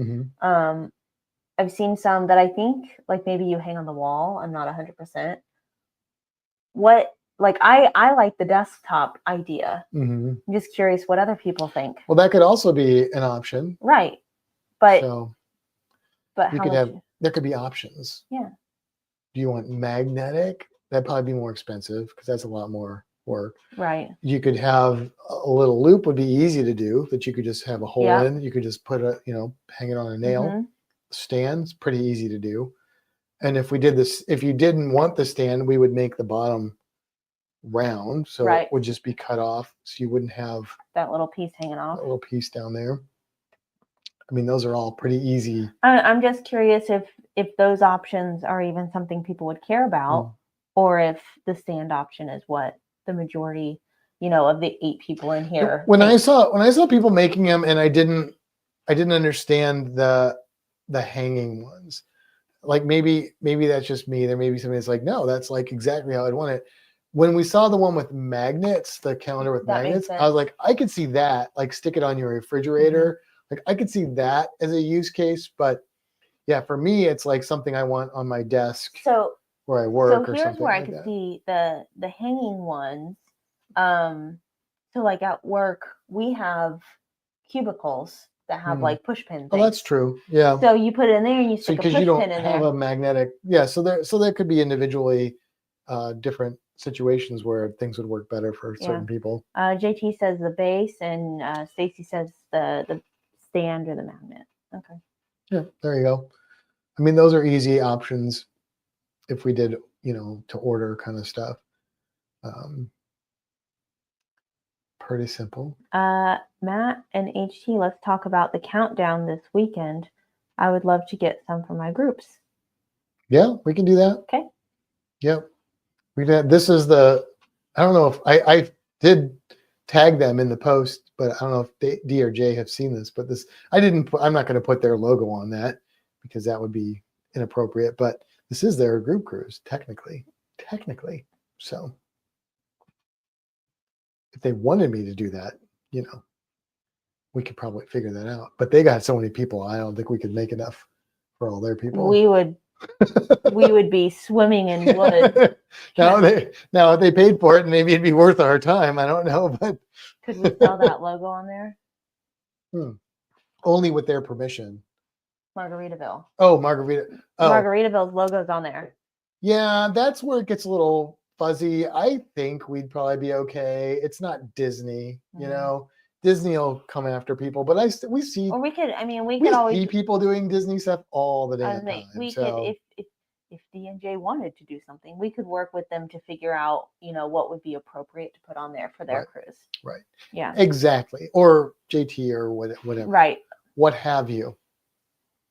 I've seen some that I think like maybe you hang on the wall. I'm not 100%. What, like I like the desktop idea. I'm just curious what other people think. Well, that could also be an option. Right. But you could have, there could be options. Yeah. Do you want magnetic? That'd probably be more expensive because that's a lot more work. Right. You could have a little loop, would be easy to do, that you could just have a hole in. You could just put a, you know, hang it on a nail. Stand's pretty easy to do. And if we did this, if you didn't want the stand, we would make the bottom round. So it would just be cut off. So you wouldn't have that little piece hanging off. That little piece down there. I mean, those are all pretty easy. I'm just curious if those options are even something people would care about, or if the stand option is what the majority, you know, of the 8 people in here. When I saw people making them, and I didn't understand the hanging ones. Like maybe that's just me. There may be somebody that's like, no, that's like exactly how I'd want it. When we saw the one with magnets, the calendar with magnets, I was like, I could see that, like stick it on your refrigerator. Like I could see that as a use case, but yeah, for me, it's like something I want on my desk where I work or something. So here's where I could see the hanging ones. So like at work, we have cubicles that have like push pin things. Oh, that's true. Yeah. So you put it in there and you stick a push pin in there. Because you don't have a magnetic. Yeah. So there could be individually different situations where things would work better for certain people. JT says the base, and Stacy says the stand or the magnet. Okay. Yeah, there you go. I mean, those are easy options if we did, to order kind of stuff. Pretty simple. Matt and HT, let's talk about the countdown this weekend. I would love to get some for my groups. Yeah, we can do that. Okay. Yep. This is I don't know if I did tag them in the post, but I don't know if D or J have seen this, but I'm not going to put their logo on that because that would be inappropriate, but this is their group cruise, technically. So if they wanted me to do that, we could probably figure that out, but they got so many people. I don't think we could make enough for all their people. We would be swimming in blood. Now if they paid for it, maybe it'd be worth our time. I don't know, but could we sell that logo on there? Only with their permission. Margaritaville. Oh, Margaritaville's logo's on there. Yeah, that's where it gets a little fuzzy. I think we'd probably be okay. It's not Disney, Disney will come after people, but we see. Or we could always see people doing Disney stuff all the damn time. We could, if D&J wanted to do something, we could work with them to figure out, what would be appropriate to put on there for their cruise. Right. Yeah. Exactly. Or JT or whatever. Right. What have you?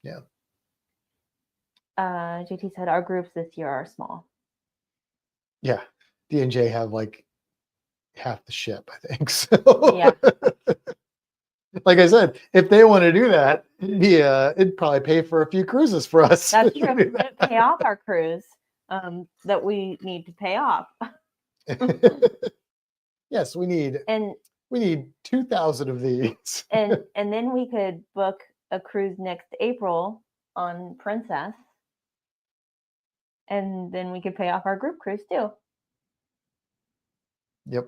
Yeah. JT said our groups this year are small. Yeah. D&J have like half the ship, I think. So yeah. Like I said, if they want to do that, it'd probably pay for a few cruises for us. That's true. It'd pay off our cruise that we need to pay off. Yes, we need 2,000 of these. and then we could book a cruise next April on Princess. And then we could pay off our group cruise too. Yep.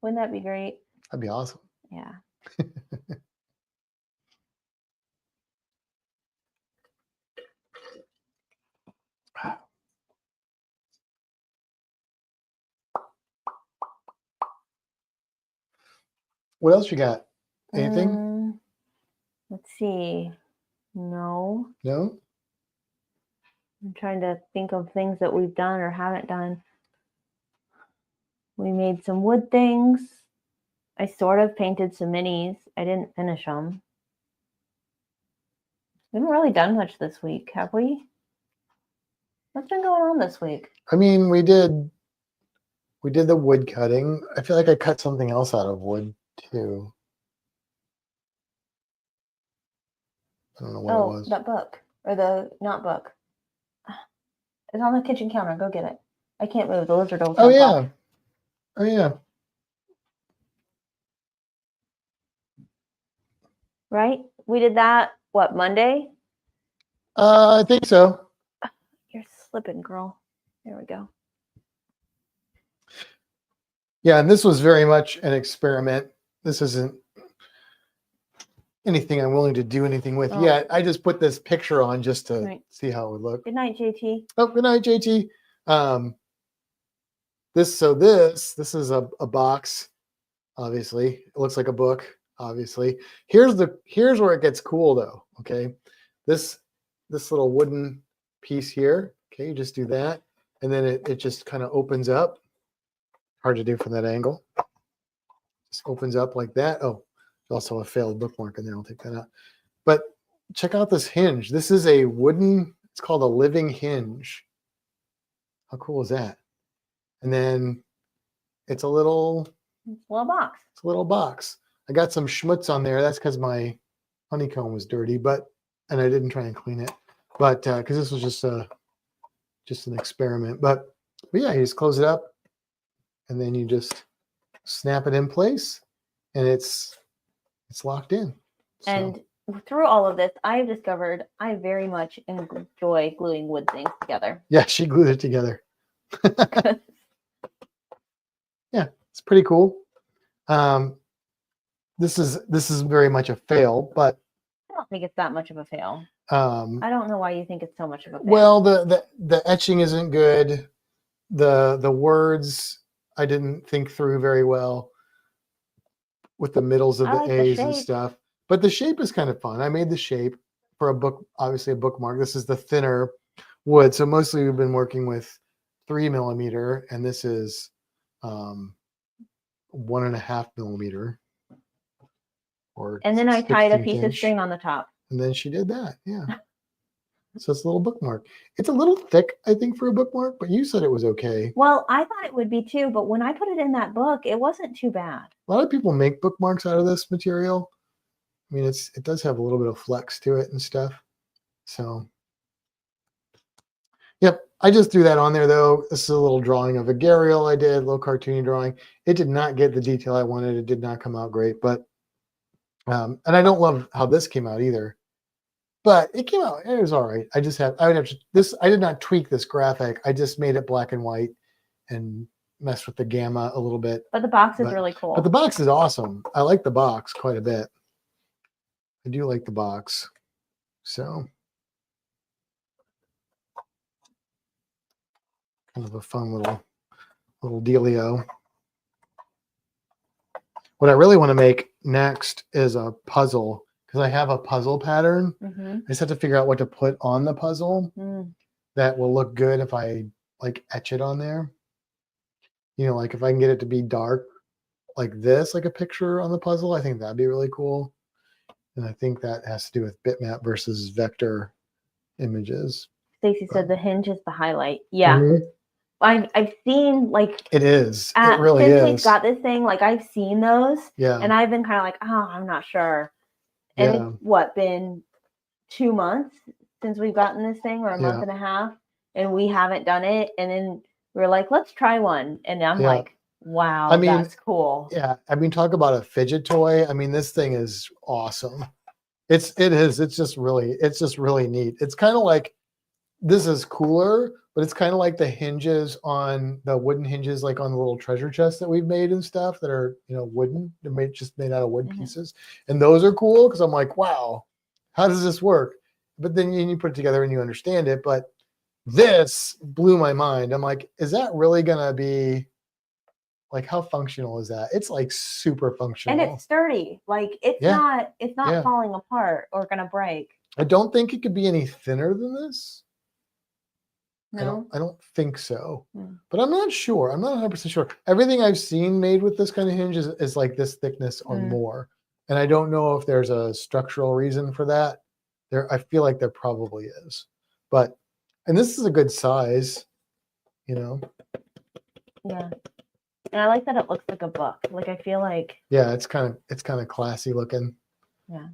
Wouldn't that be great? That'd be awesome. Yeah. What else you got? Anything? Let's see. No. No? I'm trying to think of things that we've done or haven't done. We made some wood things. I sort of painted some minis. I didn't finish them. We haven't really done much this week, have we? What's been going on this week? I mean, we did the wood cutting. I feel like I cut something else out of wood too. I don't know what it was. That book. Or not book. It's on the kitchen counter. Go get it. I can't move. The lizard will jump off. Oh, yeah. Right? We did that, what, Monday? I think so. You're slipping, girl. There we go. Yeah, and this was very much an experiment. This isn't anything I'm willing to do anything with yet. I just put this picture on just to see how it would look. Good night, JT. Oh, good night, JT. This is a box, obviously. It looks like a book, obviously. Here's where it gets cool though. Okay. This little wooden piece here. Okay, you just do that. And then it just kind of opens up. Hard to do from that angle. Just opens up like that. Oh, there's also a failed bookmark in there. I'll take that out. But check out this hinge. This is a wooden, it's called a living hinge. How cool is that? And then it's a little box. It's a little box. I got some schmutz on there. That's because my honeycomb was dirty, and I didn't try and clean it. But because this was just an experiment. But yeah, you just close it up and then you just snap it in place and it's locked in. So. And through all of this, I have discovered I very much enjoy gluing wood things together. Yeah, she glued it together. Yeah, it's pretty cool. This is very much a fail, but I don't think it's that much of a fail. I don't know why you think it's so much of a fail. Well, the etching isn't good. The words I didn't think through very well with the middles of the A's and stuff. But the shape is kind of fun. I made the shape for a book, obviously a bookmark. This is the thinner wood. So mostly we've been working with 3 millimeter, and this is 1.5 millimeter. And then I tied a piece of inch. string on the top. And then she did that. Yeah. So it's a little bookmark. It's a little thick, I think, for a bookmark, but you said it was okay. Well, I thought it would be too, but when I put it in that book, it wasn't too bad. A lot of people make bookmarks out of this material. I mean, it does have a little bit of flex to it and stuff. So, yep. I just threw that on there, though. This is a little drawing of a gharial I did, a little cartoony drawing. It did not get the detail I wanted. It did not come out great, but, and I don't love how this came out either. But it came out, it was all right. I did not tweak this graphic. I just made it black and white and messed with the gamma a little bit. But the box is really cool. But the box is awesome. I like the box quite a bit. I do like the box. So kind of a fun little dealio. What I really want to make next is a puzzle, because I have a puzzle pattern. I just have to figure out what to put on the puzzle that will look good if I like etch it on there. You know, like if I can get it to be dark like this, like a picture on the puzzle, I think that'd be really cool. And I think that has to do with bitmap versus vector images. Stacy said the hinge is the highlight. Yeah. I've seen like it is. It really since is. we've got this thing, like I've seen those. Yeah. And I've been kind of like, oh, I'm not sure. And it's been 2 months since we've gotten this thing, or a month and a half, and we haven't done it. And then we're like, let's try one. And I'm like, wow, I mean, that's cool. Yeah. I mean, talk about a fidget toy. I mean, this thing is awesome. It's just really neat. It's kind of like, this is cooler, but it's kind of like the hinges on the wooden hinges, like on the little treasure chests that we've made and stuff that are, you know, wooden. They're just made out of wood pieces. And those are cool because I'm like, wow, how does this work? But then you put it together and you understand it. But this blew my mind. I'm like, is that really going to be, like, how functional is that? It's like super functional. And it's sturdy. Like it's not falling apart or going to break. I don't think it could be any thinner than this. No, I don't think so, but I'm not sure. I'm not 100% sure. Everything I've seen made with this kind of hinge is like this thickness or more. And I don't know if there's a structural reason for that. I feel like there probably is, and this is a good size, you know? Yeah. And I like that it looks like a book. Like, I feel like. Yeah, it's kind of classy looking. Yeah.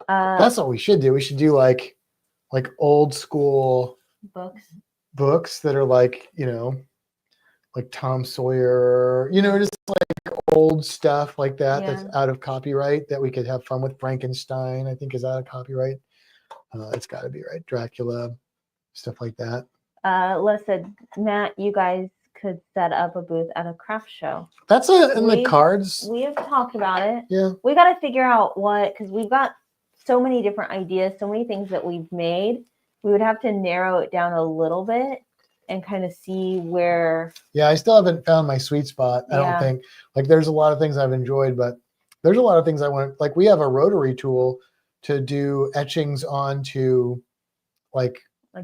That's what we should do. We should do like old school books that are like, you know, like Tom Sawyer, you know, just like old stuff like that that's out of copyright that we could have fun with. Frankenstein, I think, is out of copyright. It's got to be right. Dracula, stuff like that. Listen, Matt, you guys could set up a booth at a craft show. That's in the cards. We have talked about it. Yeah. We got to figure out because we've got so many different ideas, so many things that we've made. We would have to narrow it down a little bit and kind of see where. Yeah, I still haven't found my sweet spot. I don't think. Like, there's a lot of things I've enjoyed, but there's a lot of things I want. Like, we have a rotary tool to do etchings onto like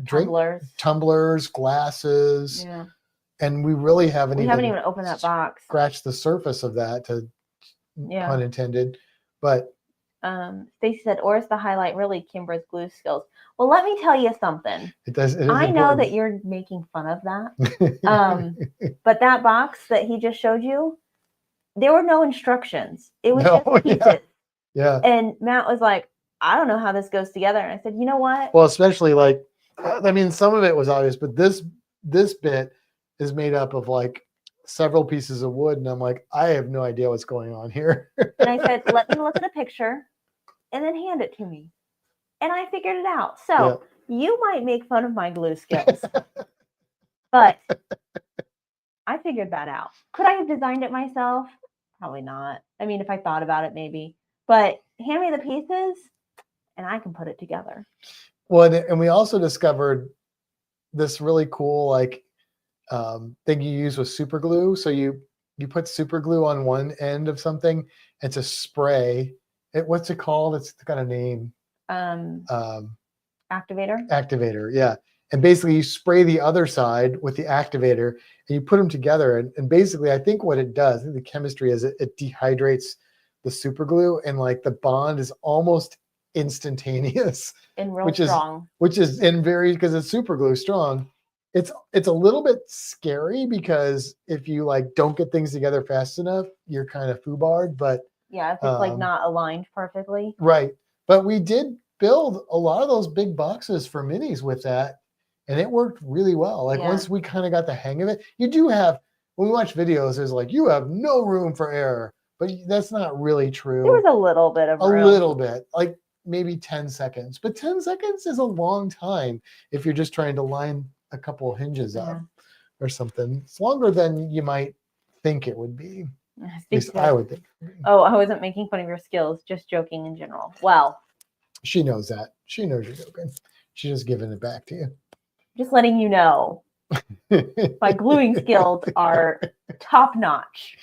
tumblers, glasses. Yeah. And we really haven't even opened that box. Scratched the surface of that, pun intended. But Stacy said, or is the highlight really Kimbra's glue skills? Well, let me tell you something. It is I know that you're making fun of that. But that box that he just showed you, there were no instructions. It was just pieces. Yeah. And Matt was like, I don't know how this goes together. And I said, you know what? Well, especially like, I mean, some of it was obvious, but this bit is made up of like several pieces of wood. And I'm like, I have no idea what's going on here. And I said, let me look at a picture and then hand it to me. And I figured it out. So you might make fun of my glue skills, but I figured that out. Could I have designed it myself? Probably not. I mean, if I thought about it, maybe. But hand me the pieces and I can put it together. Well, and we also discovered this really cool like thing you use with super glue. So you put super glue on one end of something. It's a spray. What's it called? It's got a name. activator, yeah. And basically you spray the other side with the activator and you put them together. And basically I think what it does, I think the chemistry is it dehydrates the super glue, and like the bond is almost instantaneous. And real strong. Which is because it's super glue strong. It's a little bit scary because if you like don't get things together fast enough, you're kind of foobarred. But yeah, if it's like not aligned perfectly. Right. But we did build a lot of those big boxes for minis with that, and it worked really well. Like once we kind of got the hang of it, you do have, when we watch videos, there's like, you have no room for error, but that's not really true. There was a little bit of room. A little bit, like maybe 10 seconds, but 10 seconds is a long time if you're just trying to line a couple hinges up or something. It's longer than you might think it would be. At least I would think. Oh, I wasn't making fun of your skills, just joking in general. Well, she knows that. She knows you're joking. She's just giving it back to you. Just letting you know. My gluing skills are top notch.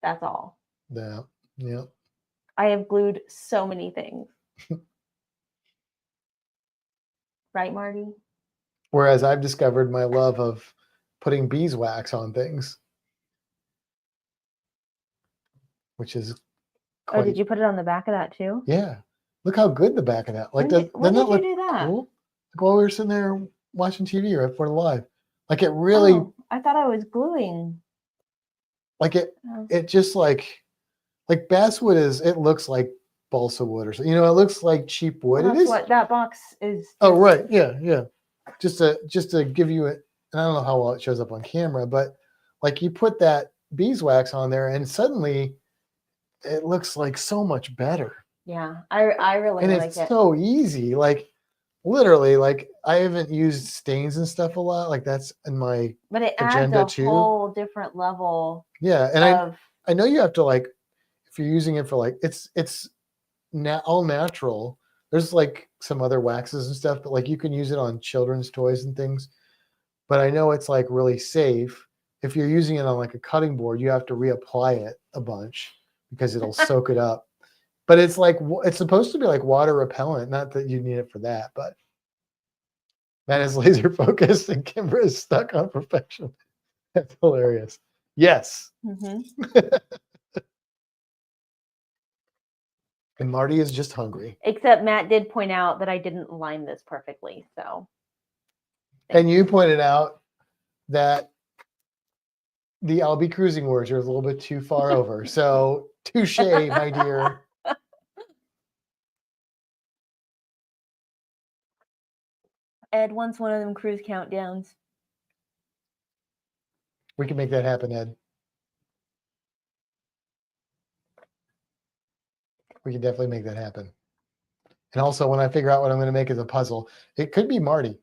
That's all. Yeah. Yeah. I have glued so many things. Right, Marty? Whereas I've discovered my love of putting beeswax on things, which is quite... Oh, did you put it on the back of that too? Yeah. Look how good the back of that. Like, when did you do that? Cool? Like while we were sitting there watching TV right before the live. Like it really... Oh, I thought I was gluing. Like it just like basswood it looks like balsa wood or something. You know, it looks like cheap wood. Well, it is what that box is. Oh, right. Yeah, yeah. Just to give you and I don't know how well it shows up on camera, but like you put that beeswax on there and suddenly it looks like so much better. Yeah, I really like it. And it's so easy. Like literally, like I haven't used stains and stuff a lot. Like that's in my but it agenda adds a whole different level. Yeah, and I know you have to like if you're using it for like it's all natural. There's like some other waxes and stuff, but like you can use it on children's toys and things. But I know it's like really safe. If you're using it on like a cutting board, you have to reapply it a bunch because it'll soak it up. But it's like it's supposed to be like water repellent. Not that you need it for that, but Matt is laser focused and Kimber is stuck on perfection. That's hilarious. Yes. Mm-hmm. And Marty is just hungry. Except Matt did point out that I didn't line this perfectly. So. And you pointed out that the I'll be cruising words are a little bit too far over. So touche, my dear. Ed wants one of them cruise countdowns. We can make that happen, Ed. We can definitely make that happen. And also, when I figure out what I'm going to make as a puzzle, it could be Marty.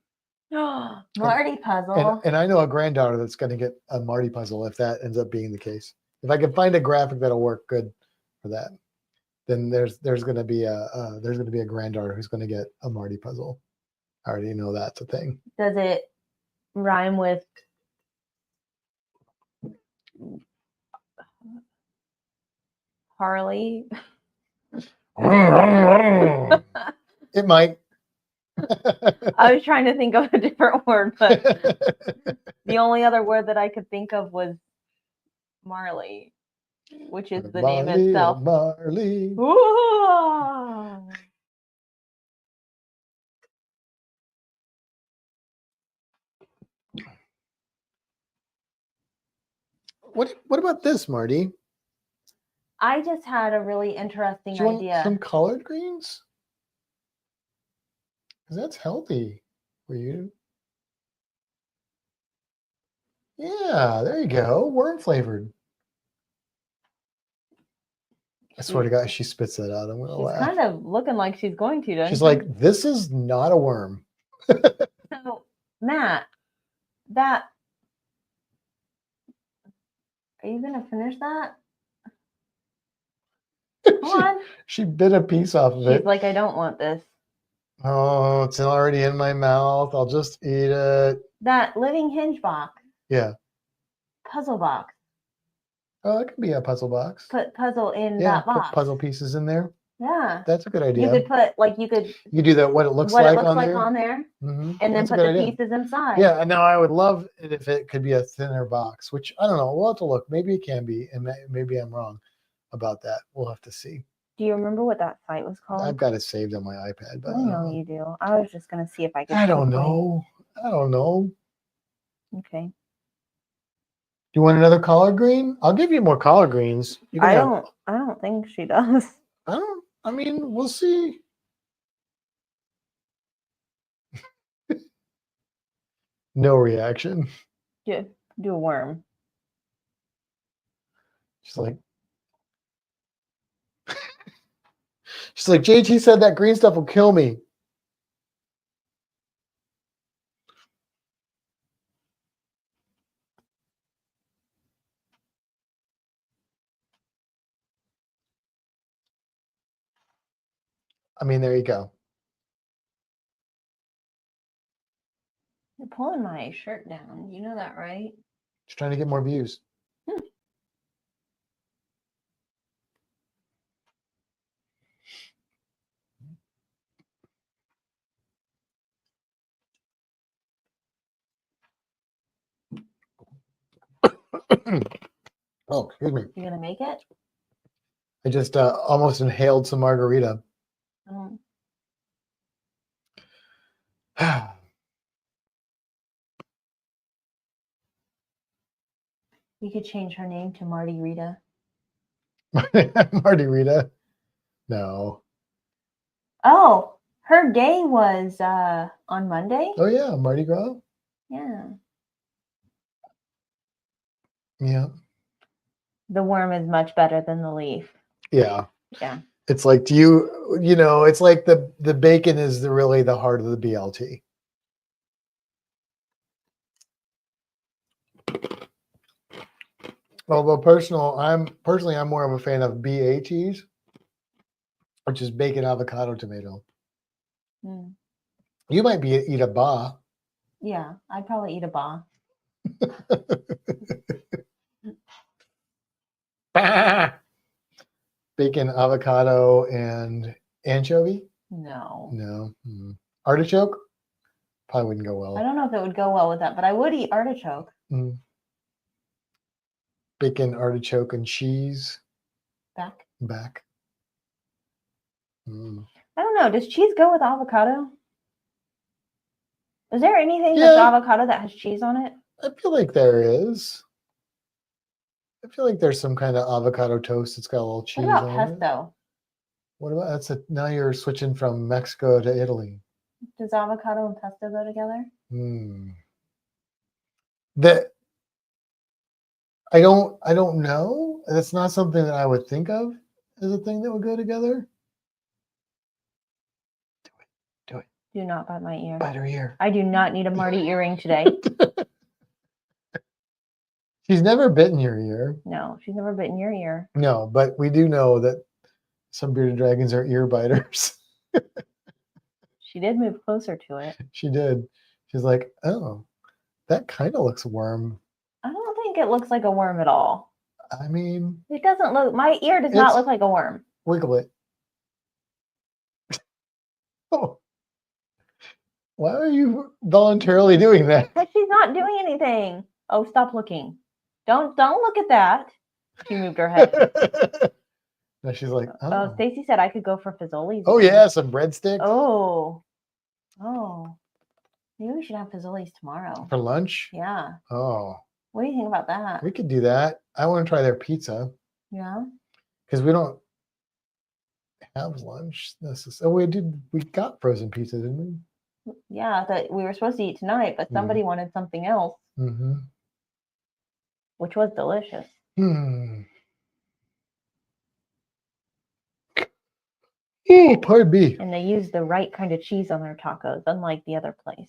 Marty puzzle. And I know a granddaughter that's going to get a Marty puzzle if that ends up being the case. If I can find a graphic that'll work good for that, then there's going to be a granddaughter who's going to get a Marty puzzle. I already know that's a thing. Does it rhyme with Harley? It might. I was trying to think of a different word, but the only other word that I could think of was Marley, which is the name itself. Marley. Ooh. What about this, Marty? I just had a really interesting Do you idea. Want some collard greens? Because that's healthy for you. Yeah, there you go. Worm flavored. I swear to God, she spits that out. I'm going to laugh. She's kind of looking like she's going to, doesn't she? She's like, this is not a worm. So, Matt, are you going to finish that? Come on. She bit a piece off of it. She's like, I don't want this. Oh, it's already in my mouth. I'll just eat it. That living hinge box. Yeah. Puzzle box. Oh, it could be a puzzle box. Put puzzle in Yeah, that box. put puzzle pieces in there. Yeah. That's a good idea. You could put you could do that. What it looks what like it looks on like there. on there, Mm-hmm. and then That's a put good the idea. pieces inside. Yeah, and now I would love it if it could be a thinner box, which I don't know. We'll have to look. Maybe it can be, and maybe I'm wrong about that. We'll have to see. Do you remember what that site was called? I've got it saved on my iPad, but I know you do. I was just gonna see if I could. I don't know. Okay. Do you want another collard green? I'll give you more collard greens. I don't think she does. I mean, we'll see. No reaction. Do a worm. She's like, JT said that green stuff will kill me. I mean, there you go. You're pulling my shirt down. You know that, right? Just trying to get more views. Oh, excuse me. You gonna make it? I just almost inhaled some margarita. Oh. We could change her name to Marty Rita. Marty Rita. No. Oh, her day was on Monday. Oh yeah, Mardi Gras. Yeah. Yeah. The worm is much better than the leaf. Yeah. Yeah. It's like, it's like the bacon is really the heart of the BLT. Although I'm more of a fan of BATs, which is bacon, avocado, tomato. Mm. You might eat a ba. Yeah, I'd probably eat a ba. Bacon, avocado, and anchovy? No. No. Artichoke? Probably wouldn't go well. I don't know if it would go well with that, but I would eat artichoke. Bacon, artichoke, and cheese. Back. I don't know. Does cheese go with avocado? Is there anything that's avocado that has cheese on it? I feel like there is. I feel like there's some kind of avocado toast that's got a little cheese on it. What about pesto? What about now you're switching from Mexico to Italy. Does avocado and pesto go together? I don't know. That's not something that I would think of as a thing that would go together. Do it. Do not bite my ear. Bite her ear. I do not need a Marty earring today. She's never bitten your ear. No, she's never bitten your ear. No, but we do know that some bearded dragons are ear biters. She did move closer to it. She did. She's like, oh, that kind of looks worm. I don't think it looks like a worm at all. I mean, it doesn't look. My ear does not look like a worm. Wiggle it. Oh. Why are you voluntarily doing that? Because she's not doing anything. Oh, stop looking. Don't look at that. She moved her head. Now she's like, oh. Stacy said I could go for Fazoli's. Oh yeah, some breadsticks. Oh. Maybe we should have Fazoli's tomorrow. For lunch? Yeah. Oh. What do you think about that? We could do that. I want to try their pizza. Yeah. Because we don't have lunch necessarily. We got frozen pizza, didn't we? Yeah, that we were supposed to eat tonight, but somebody wanted something else. Which was delicious. Oh, pardon me. And they used the right kind of cheese on their tacos, unlike the other place.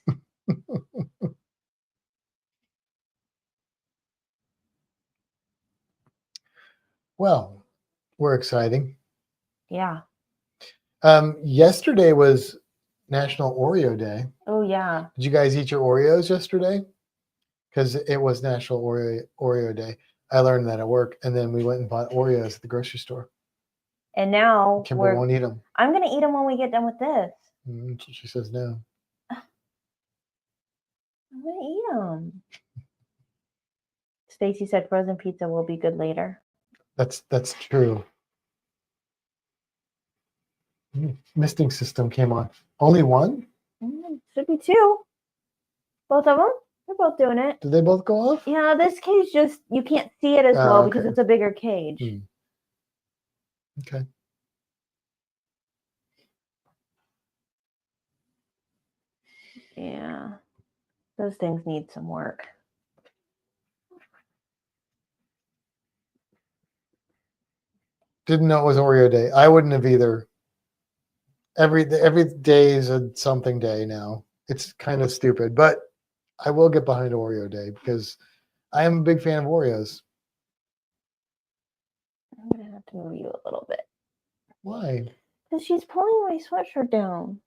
Well, we're exciting. Yeah. Yesterday was National Oreo Day. Oh, yeah. Did you guys eat your Oreos yesterday? Because it was National Oreo Day. I learned that at work, and then we went and bought Oreos at the grocery store. And now Kimber won't eat them. I'm going to eat them when we get done with this. She says no. I'm going to eat them. Stacy said frozen pizza will be good later. That's true. Misting system came on. Only one? Should be two. Both of them? They're both doing it. Did they both go off? Yeah, this cage just, you can't see it as well because it's a bigger cage. Okay. Yeah. Those things need some work. Didn't know it was Oreo day. I wouldn't have either. Every day is a something day now. It's kind of stupid, but I will get behind Oreo day because I am a big fan of Oreos. I'm going to have to move you a little bit. Why? Because she's pulling my sweatshirt down.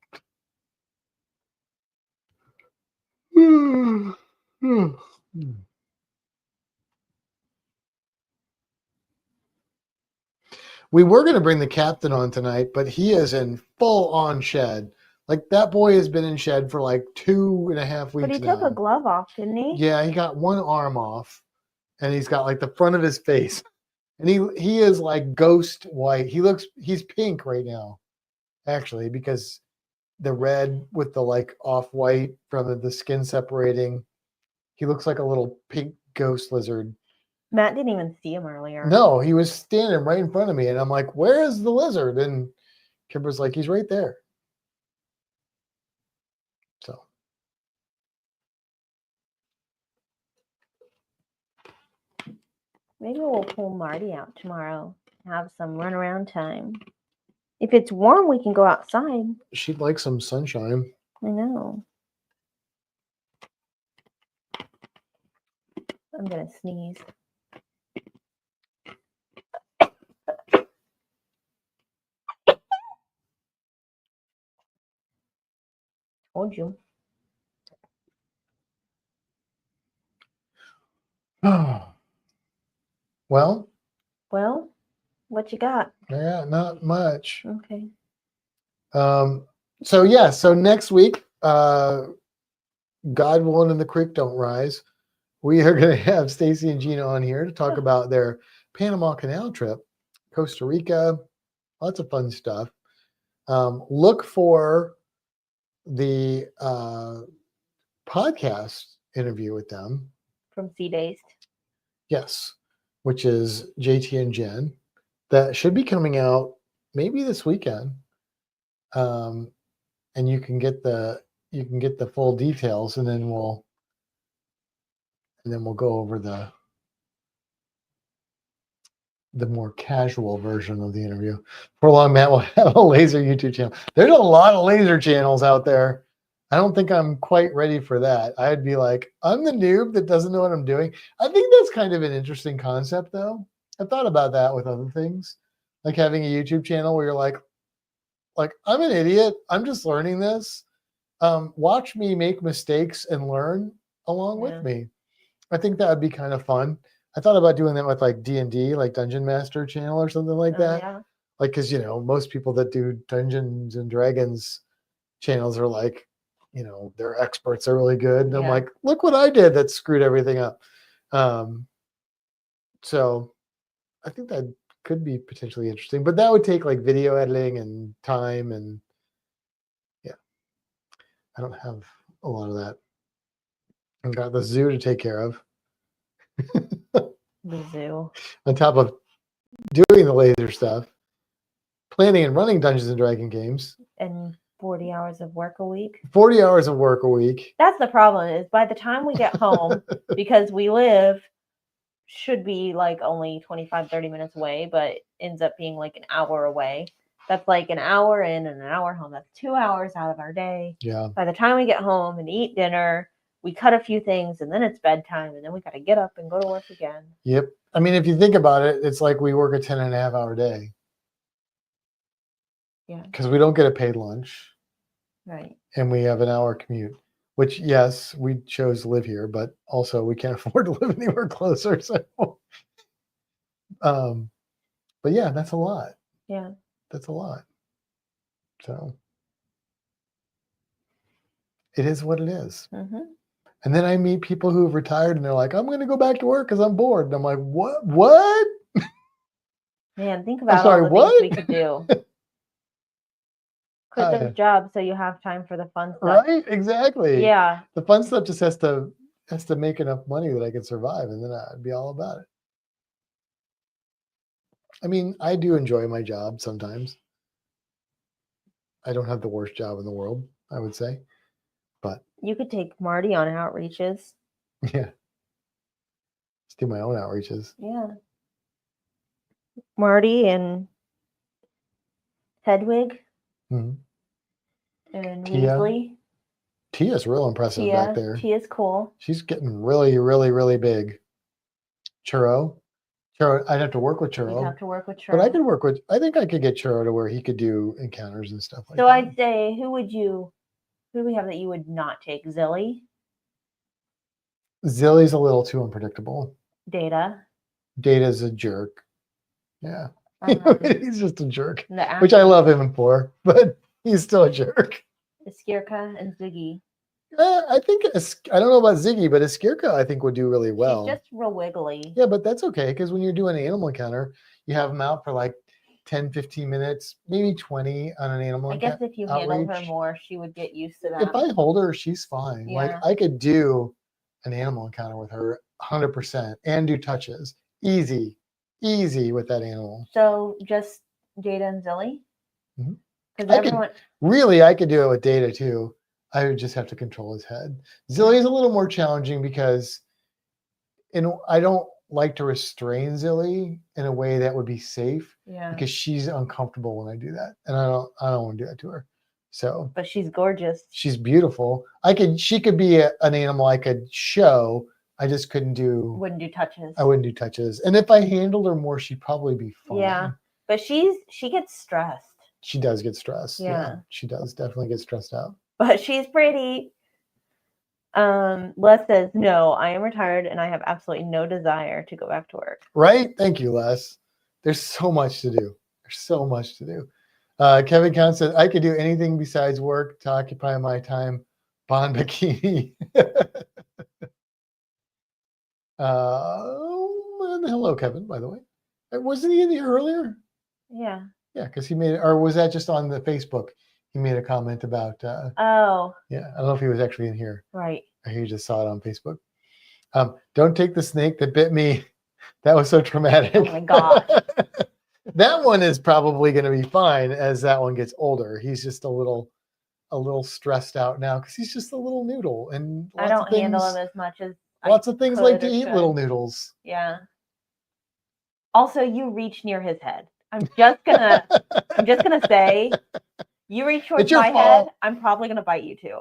We were going to bring the captain on tonight, but he is in full on shed. Like that boy has been in shed for like 2.5 weeks. But he took a glove off, didn't he? Yeah, he got one arm off, and he's got like the front of his face, and he is like ghost white. He's pink right now, actually, because the red with the like off white from the skin separating. He looks like a little pink ghost lizard. Matt didn't even see him earlier. No, he was standing right in front of me, and I'm like, "Where is the lizard?" And Kimber's like, "He's right there." So maybe we'll pull Marty out tomorrow. Have some run around time. If it's warm, we can go outside. She'd like some sunshine. I know. I'm gonna sneeze. Told you. Well, what you got? Yeah, not much. Okay. So next week, God willing and the creek don't rise, we are going to have Stacy and Gina on here to talk about their Panama Canal trip, Costa Rica, lots of fun stuff. Look for the podcast interview with them. From Sea Dazed. Yes, which is JT and Jen. That should be coming out maybe this weekend. And you can get the full details, and then we'll go over the more casual version of the interview. For long, Matt will have a laser YouTube channel. There's a lot of laser channels out there. I don't think I'm quite ready for that. I'd be like, I'm the noob that doesn't know what I'm doing. I think that's kind of an interesting concept, though. I've thought about that with other things, like having a YouTube channel where you're like I'm an idiot. I'm just learning this. Watch me make mistakes and learn along with me. I think that would be kind of fun. I thought about doing that with like D&D, like Dungeon Master channel or something like that. Yeah. Like, because, most people that do Dungeons and Dragons channels are like, they're experts. They're really good. And I'm like, look what I did that screwed everything up. So I think that could be potentially interesting, but that would take like video editing and time, and I don't have a lot of that. I've got the zoo to take care of. The zoo. On top of doing the laser stuff, planning and running Dungeons and Dragons games. And 40 hours of work a week. 40 hours of work a week. That's the problem, is by the time we get home, because we should be like only 25-30 minutes away, but ends up being like an hour away. That's like an hour in and an hour home. That's 2 hours out of our day. Yeah. By the time we get home and eat dinner, we cut a few things, and then it's bedtime, and then we got to get up and go to work again. Yep. I mean, if you think about it, it's like we work a 10.5-hour day. Yeah. Because we don't get a paid lunch. Right. And we have an hour commute, which, yes, we chose to live here, but also we can't afford to live anywhere closer. So But yeah, that's a lot. Yeah. That's a lot. So it is what it is. Mm-hmm. And then I meet people who have retired and they're like, I'm going to go back to work because I'm bored. And I'm like, what? Man, think I'm about sorry, all the what? things we could do. Quit those jobs so you have time for the fun stuff. Right? Exactly. Yeah. The fun stuff just has to make enough money that I can survive, and then I'd be all about it. I mean, I do enjoy my job sometimes. I don't have the worst job in the world, I would say. But you could take Marty on outreaches. Yeah. Just do my own outreaches. Yeah. Marty and Hedwig Mm-hmm. and Tia. Weasley. Tia's real impressive back there. Tia's cool. She's getting really, really, really big. Churro, I'd have to work with Churro. You'd have to work with Churro. But I think I could get Churro to where he could do encounters and stuff like that. So I'd say, who do we have that you would not take? Zilly? Zilly's a little too unpredictable. Data's a jerk. Yeah. He's just a jerk, which I love him for, but he's still a jerk. Iskirka and Ziggy. I think, I don't know about Ziggy, but Iskirka I think would do really well. She's just real wiggly. Yeah, but that's okay, because when you're doing an animal encounter, you have them out for like 10, 15 minutes, maybe 20 on an animal encounter. I guess if you handle her more, she would get used to that. If I hold her, she's fine. Yeah. Like I could do an animal encounter with her 100% and do touches. Easy with that animal. So just Data and Zilly? Because I could do it with Data too. I would just have to control his head. Zilly is a little more challenging because I don't like to restrain Zilly in a way that would be safe. Yeah. Because she's uncomfortable when I do that. And I don't want to do that to her. So but she's gorgeous. She's beautiful. She could be an animal I could show. I just wouldn't do touches. I wouldn't do touches. And if I handled her more, she'd probably be fine. Yeah. But she gets stressed. She does get stressed. Yeah. She does definitely get stressed out. But she's pretty. Les says, no, I am retired and I have absolutely no desire to go back to work. Right? Thank you, Les. There's so much to do. Kevin Count said, I could do anything besides work to occupy my time. Bond bikini. Hello, Kevin, by the way. Wasn't he in here earlier? Yeah. Yeah, because he made it, or was that just on the Facebook? He made a comment about Yeah, I don't know if he was actually in here. Right. Or he just saw it on Facebook. Don't take the snake that bit me. That was so traumatic. Oh my gosh. That one is probably going to be fine as that one gets older. He's just a little stressed out now because he's just a little noodle, and I don't handle him as much as lots of things like to eat little noodles. Yeah. Also, you reach near his head. I'm just gonna say, you reach towards my head, I'm probably gonna bite you too.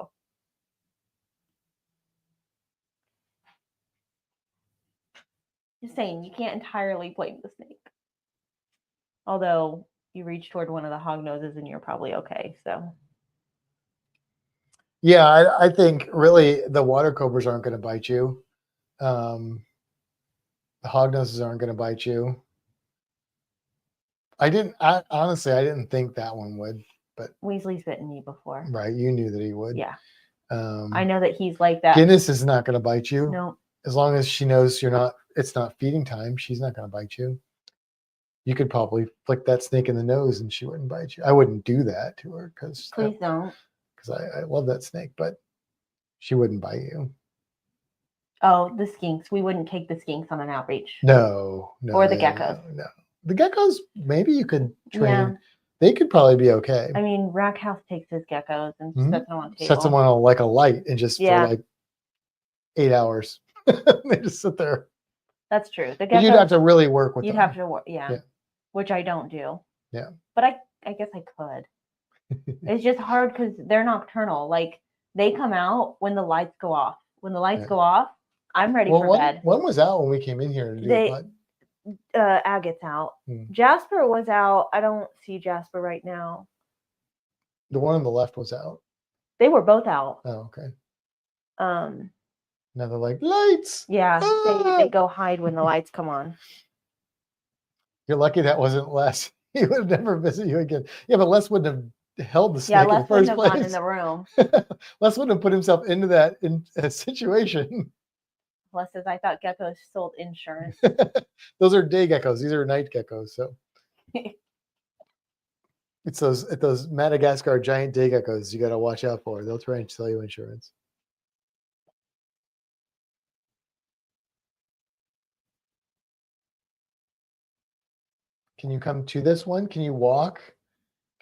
Just saying, you can't entirely blame the snake. Although you reach toward one of the hog noses and you're probably okay. So yeah, I think really the water cobras aren't going to bite you. The hog noses aren't going to bite you. Honestly, I didn't think that one would, but Weasley's bitten me before. Right, you knew that he would. Yeah. I know that he's like that. Guinness is not going to bite you. No. As long as she knows it's not feeding time, she's not going to bite you. You could probably flick that snake in the nose and she wouldn't bite you. I wouldn't do that to her because please don't. Because I love that snake, but she wouldn't bite you. Oh, the skinks. We wouldn't take the skinks on an outreach. No. Or the geckos. No. The geckos, maybe you could train. Yeah. They could probably be okay. I mean, Rack House takes his geckos and sets them on a table. Sets them on like a light and just for like 8 hours. They just sit there. That's true. The geckos, you'd have to really work with them. You'd have to work, yeah. Which I don't do. Yeah. But I guess I could. It's just hard because they're nocturnal. Like, they come out when the lights go off. When the lights go off, I'm ready for bed. One was out when we came in here to do it. Agate's out. Jasper was out. I don't see Jasper right now. The one on the left was out. They were both out. Oh, okay. Now they're like, lights. Yeah, they go hide when the lights come on. You're lucky that wasn't Les. He would never visit you again. Yeah, but Les wouldn't have held the Yeah, snake in the Les wouldn't first have place. gone in the room. Les wouldn't have put himself into that situation. Les says, I thought geckos sold insurance. Those are day geckos. These are night geckos. So it's those Madagascar giant day geckos you got to watch out for. They'll try and sell you insurance. Can you come to this one? Can you walk?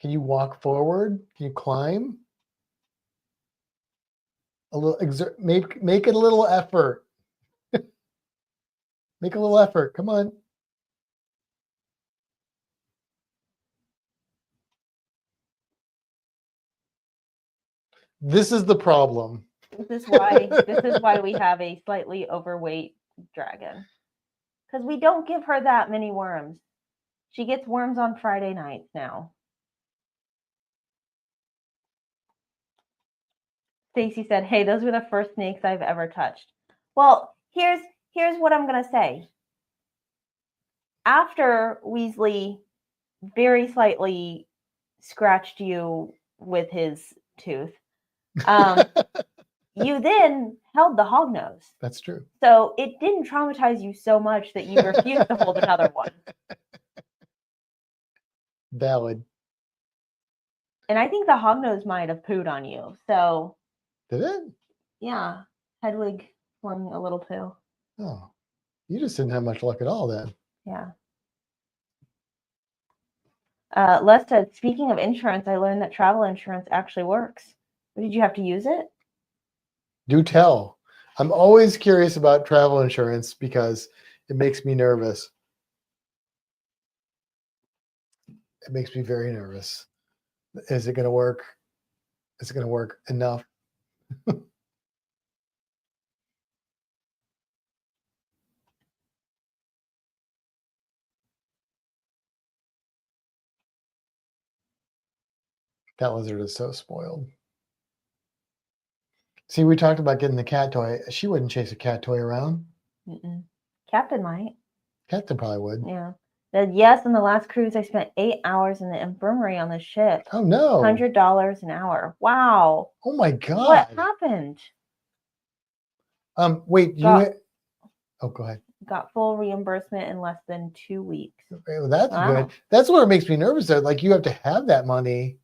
Can you walk forward? Can you climb? A little make it a little effort. Make a little effort. Come on. This is the problem. This is why we have a slightly overweight dragon. Because we don't give her that many worms. She gets worms on Friday nights now. Stacy said, hey, those were the first snakes I've ever touched. Well, here's what I'm going to say. After Weasley very slightly scratched you with his tooth, you then held the hognose. That's true. So it didn't traumatize you so much that you refused to hold another one. Valid. And I think the hognose might have pooed on you. So did it? Yeah. Hedwig flung a little poo. Oh. You just didn't have much luck at all then. Yeah. Les said, speaking of insurance, I learned that travel insurance actually works. Did you have to use it? Do tell. I'm always curious about travel insurance because it makes me nervous. It makes me very nervous. Is it going to work? Is it going to work enough? That lizard is so spoiled. See, we talked about getting the cat toy. She wouldn't chase a cat toy around. Mm-mm. Captain might. Captain probably would. Yeah. Said, yes, on the last cruise, I spent 8 hours in the infirmary on the ship. Oh, no. $100 an hour. Wow. Oh, my God. What happened? Wait, oh, go ahead. Got full reimbursement in less than 2 weeks. Okay, well, that's good. That's what makes me nervous. Though. Like, you have to have that money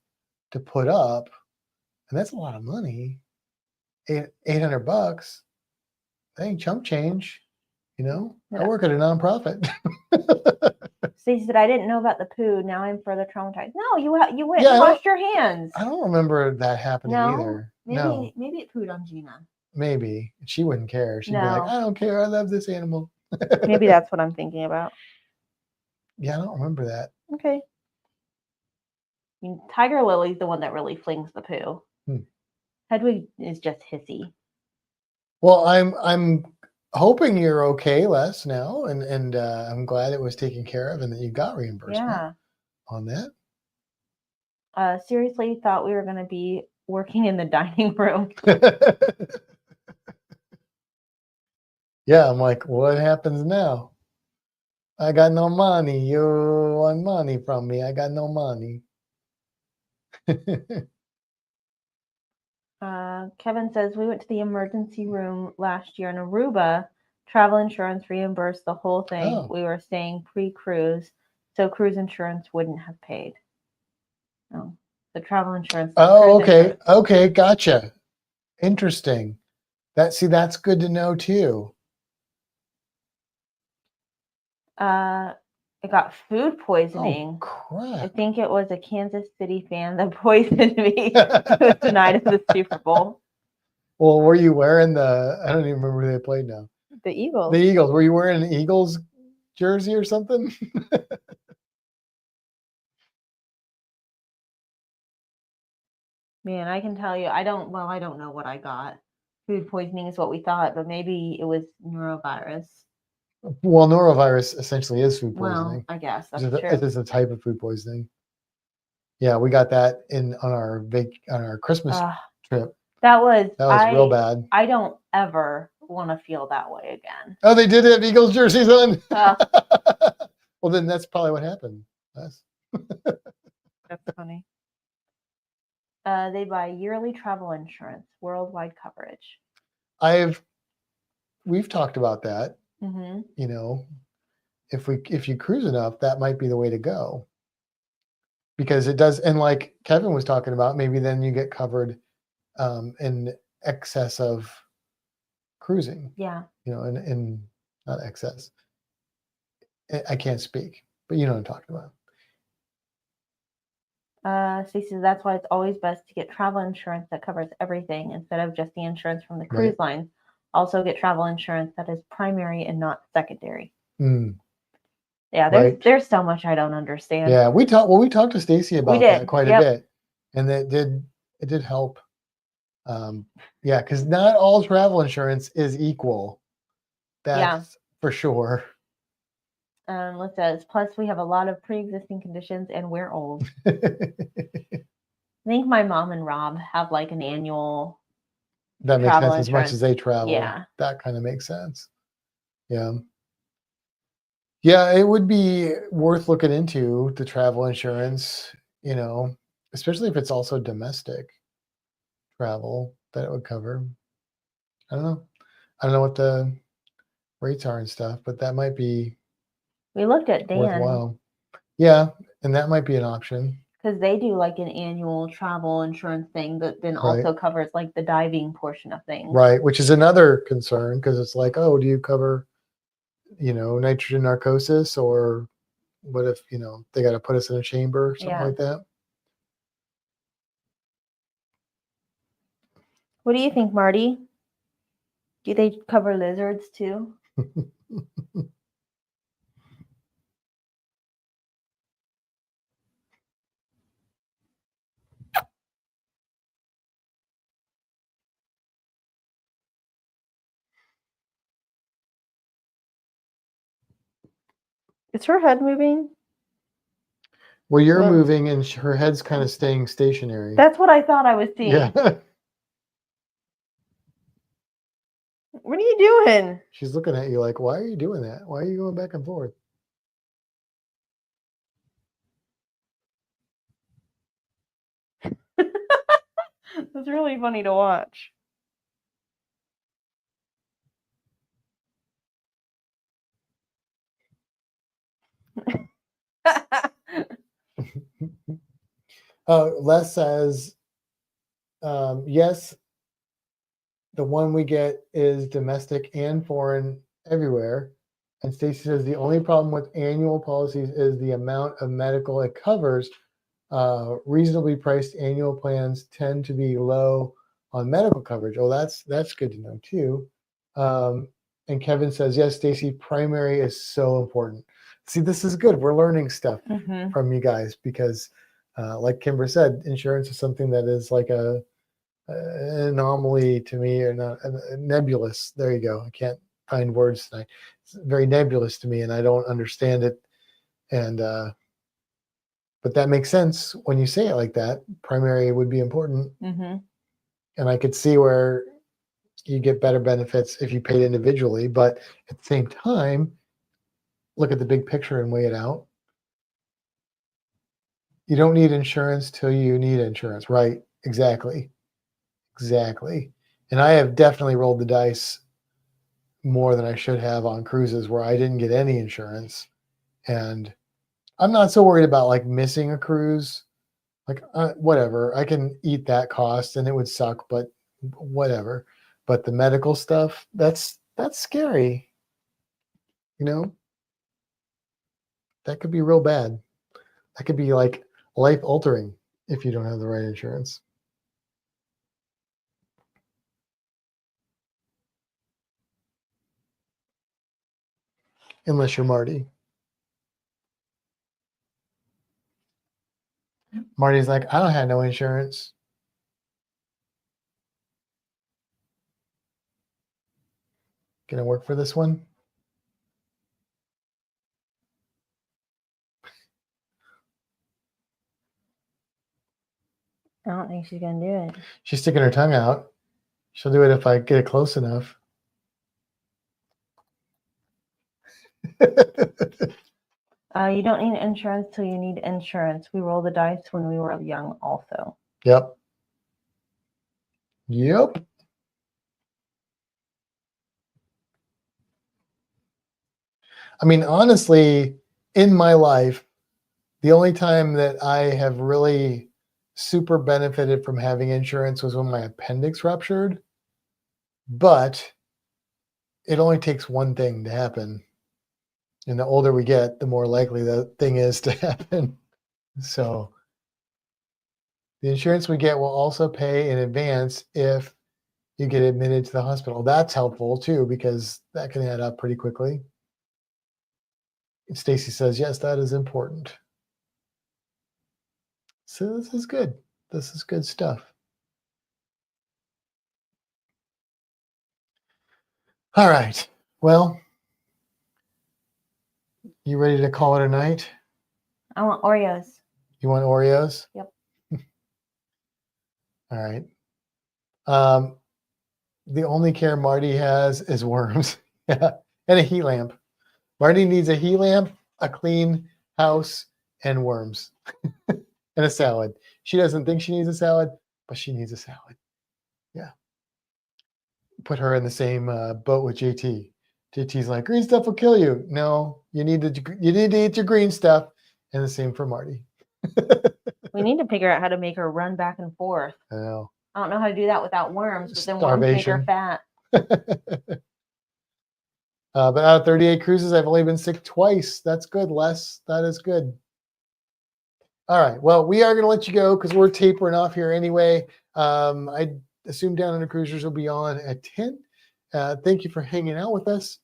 to put up, and that's a lot of money. $800. That ain't chump change, you know. Yeah. I work at a nonprofit. Stacey said, "I didn't know about the poo. Now I'm further traumatized." No, you went and washed your hands. I don't remember that happening either. Maybe it pooed on Gina. Maybe she wouldn't care. She'd be like, "I don't care. I love this animal." Maybe that's what I'm thinking about. Yeah, I don't remember that. Okay. I mean, Tiger Lily's the one that really flings the poo. Hedwig is just hissy. Well, I'm hoping you're okay, Les, now, and I'm glad it was taken care of and that you got reimbursement on that. Seriously, thought we were going to be working in the dining room. Yeah, I'm like, what happens now? I got no money. You want money from me? I got no money. Kevin says, we went to the emergency room last year in Aruba. Travel insurance reimbursed the whole thing. Oh. We were staying pre-cruise, so cruise insurance wouldn't have paid. No, the travel insurance. Oh, okay. Insurance. Okay, gotcha. Interesting. That's good to know too. I got food poisoning. Oh, crap. I think it was a Kansas City fan that poisoned me. It was the night of the Super Bowl. Well, were you wearing I don't even remember who they played now. The Eagles. The Eagles. Were you wearing an Eagles jersey or something? Man, I can tell you, I don't know what I got. Food poisoning is what we thought, but maybe it was norovirus. Well, norovirus essentially is food poisoning. Well, I guess that's true. It is a type of food poisoning. Yeah, we got that on our Christmas trip. That was real bad. I don't ever want to feel that way again. Oh, they did have Eagles jerseys on? Well, then that's probably what happened. That's funny. They buy yearly travel insurance, worldwide coverage. We've talked about that. Mm-hmm. You know, if you cruise enough, that might be the way to go. Because it does, and like Kevin was talking about, maybe then you get covered in excess of cruising. Yeah. You know, in not excess. I can't speak, but you know what I'm talking about. Stacey says that's why it's always best to get travel insurance that covers everything instead of just the insurance from the cruise lines. Also get travel insurance that is primary and not secondary. Yeah, there's so much I don't understand. Yeah, we talked to Stacey about that quite a bit, and it did help. Yeah, because not all travel insurance is equal. That's for sure. Let's says, plus we have a lot of pre-existing conditions and we're old. I think my mom and Rob have like an annual. That makes sense. As much as they travel, that kind of makes sense. Yeah. Yeah, it would be worth looking into the travel insurance, you know, especially if it's also domestic travel that it would cover. I don't know. I don't know what the rates are and stuff, but that might be we looked at Dan. Worthwhile. Yeah, and that might be an option. Because they do like an annual travel insurance thing that then also covers like the diving portion of things. Right, which is another concern because it's like, oh, do you cover, you know, nitrogen narcosis, or what if, you know, they got to put us in a chamber or something like that? What do you think, Marty? Do they cover lizards too? Is her head moving? Well, you're moving and her head's kind of staying stationary. That's what I thought I was seeing. Yeah. What are you doing? She's looking at you like, why are you doing that? Why are you going back and forth? It's really funny to watch. Les says, yes, the one we get is domestic and foreign everywhere. And Stacy says the only problem with annual policies is the amount of medical it covers. Reasonably priced annual plans tend to be low on medical coverage. Oh, that's good to know too. And Kevin says, yes, Stacy, primary is so important. See, this is good. We're learning stuff from you guys because, like Kimber said, insurance is something that is like an anomaly to me, or not nebulous. There you go. I can't find words tonight. It's very nebulous to me, and I don't understand it. And but that makes sense when you say it like that. Primary would be important, and I could see where you get better benefits if you paid individually. But at the same time, look at the big picture and weigh it out. You don't need insurance till you need insurance, right? Exactly. And I have definitely rolled the dice more than I should have on cruises where I didn't get any insurance. And I'm not so worried about like missing a cruise. Like whatever, I can eat that cost and it would suck, but whatever. But the medical stuff, that's scary. You know, that could be real bad. That could be like life altering if you don't have the right insurance. Unless you're Marty. Marty's like, I don't have no insurance. Gonna work for this one? I don't think she's gonna do it. She's sticking her tongue out. She'll do it if I get it close enough. You don't need insurance till you need insurance. We roll the dice when we were young also. Yep. Yep. I mean, honestly, in my life, the only time that I have really super benefited from having insurance was when my appendix ruptured. But it only takes one thing to happen. And the older we get, the more likely the thing is to happen. So the insurance we get will also pay in advance if you get admitted to the hospital. That's helpful too, because that can add up pretty quickly. And Stacy says, yes, that is important. So this is good. This is good stuff. All right. Well, you ready to call it a night? I want Oreos. You want Oreos? Yep. All right. The only care Marty has is worms. Yeah. And a heat lamp. Marty needs a heat lamp, a clean house, and worms. And a salad. She doesn't think she needs a salad, but she needs a salad. Yeah. Put her in the same boat with JT. JT's like, green stuff will kill you. No, you need to eat your green stuff. And the same for Marty. We need to figure out how to make her run back and forth. I know. I don't know how to do that without worms, but then worms make her fat. But out of 38 cruises, I've only been sick twice. That's good, Les. That is good. All right. Well, we are going to let you go because we're tapering off here anyway. I assume Down Under Cruisers will be on at 10. Thank you for hanging out with us.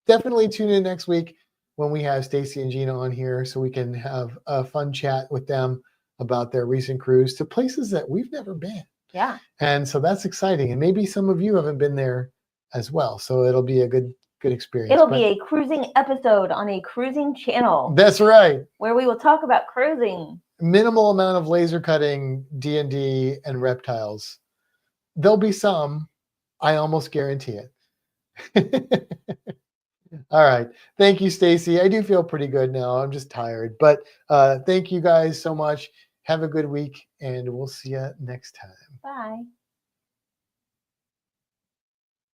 Definitely tune in next week when we have Stacy and Gina on here so we can have a fun chat with them about their recent cruise to places that we've never been. Yeah. And so that's exciting. And maybe some of you haven't been there as well. So it'll be a good experience. It'll be a cruising episode on a cruising channel. That's right. Where we will talk about cruising. Minimal amount of laser cutting, D&D, and reptiles. There'll be some. I almost guarantee it. All right. Thank you, Stacy. I do feel pretty good now. I'm just tired. But thank you guys so much. Have a good week, and we'll see you next time. Bye.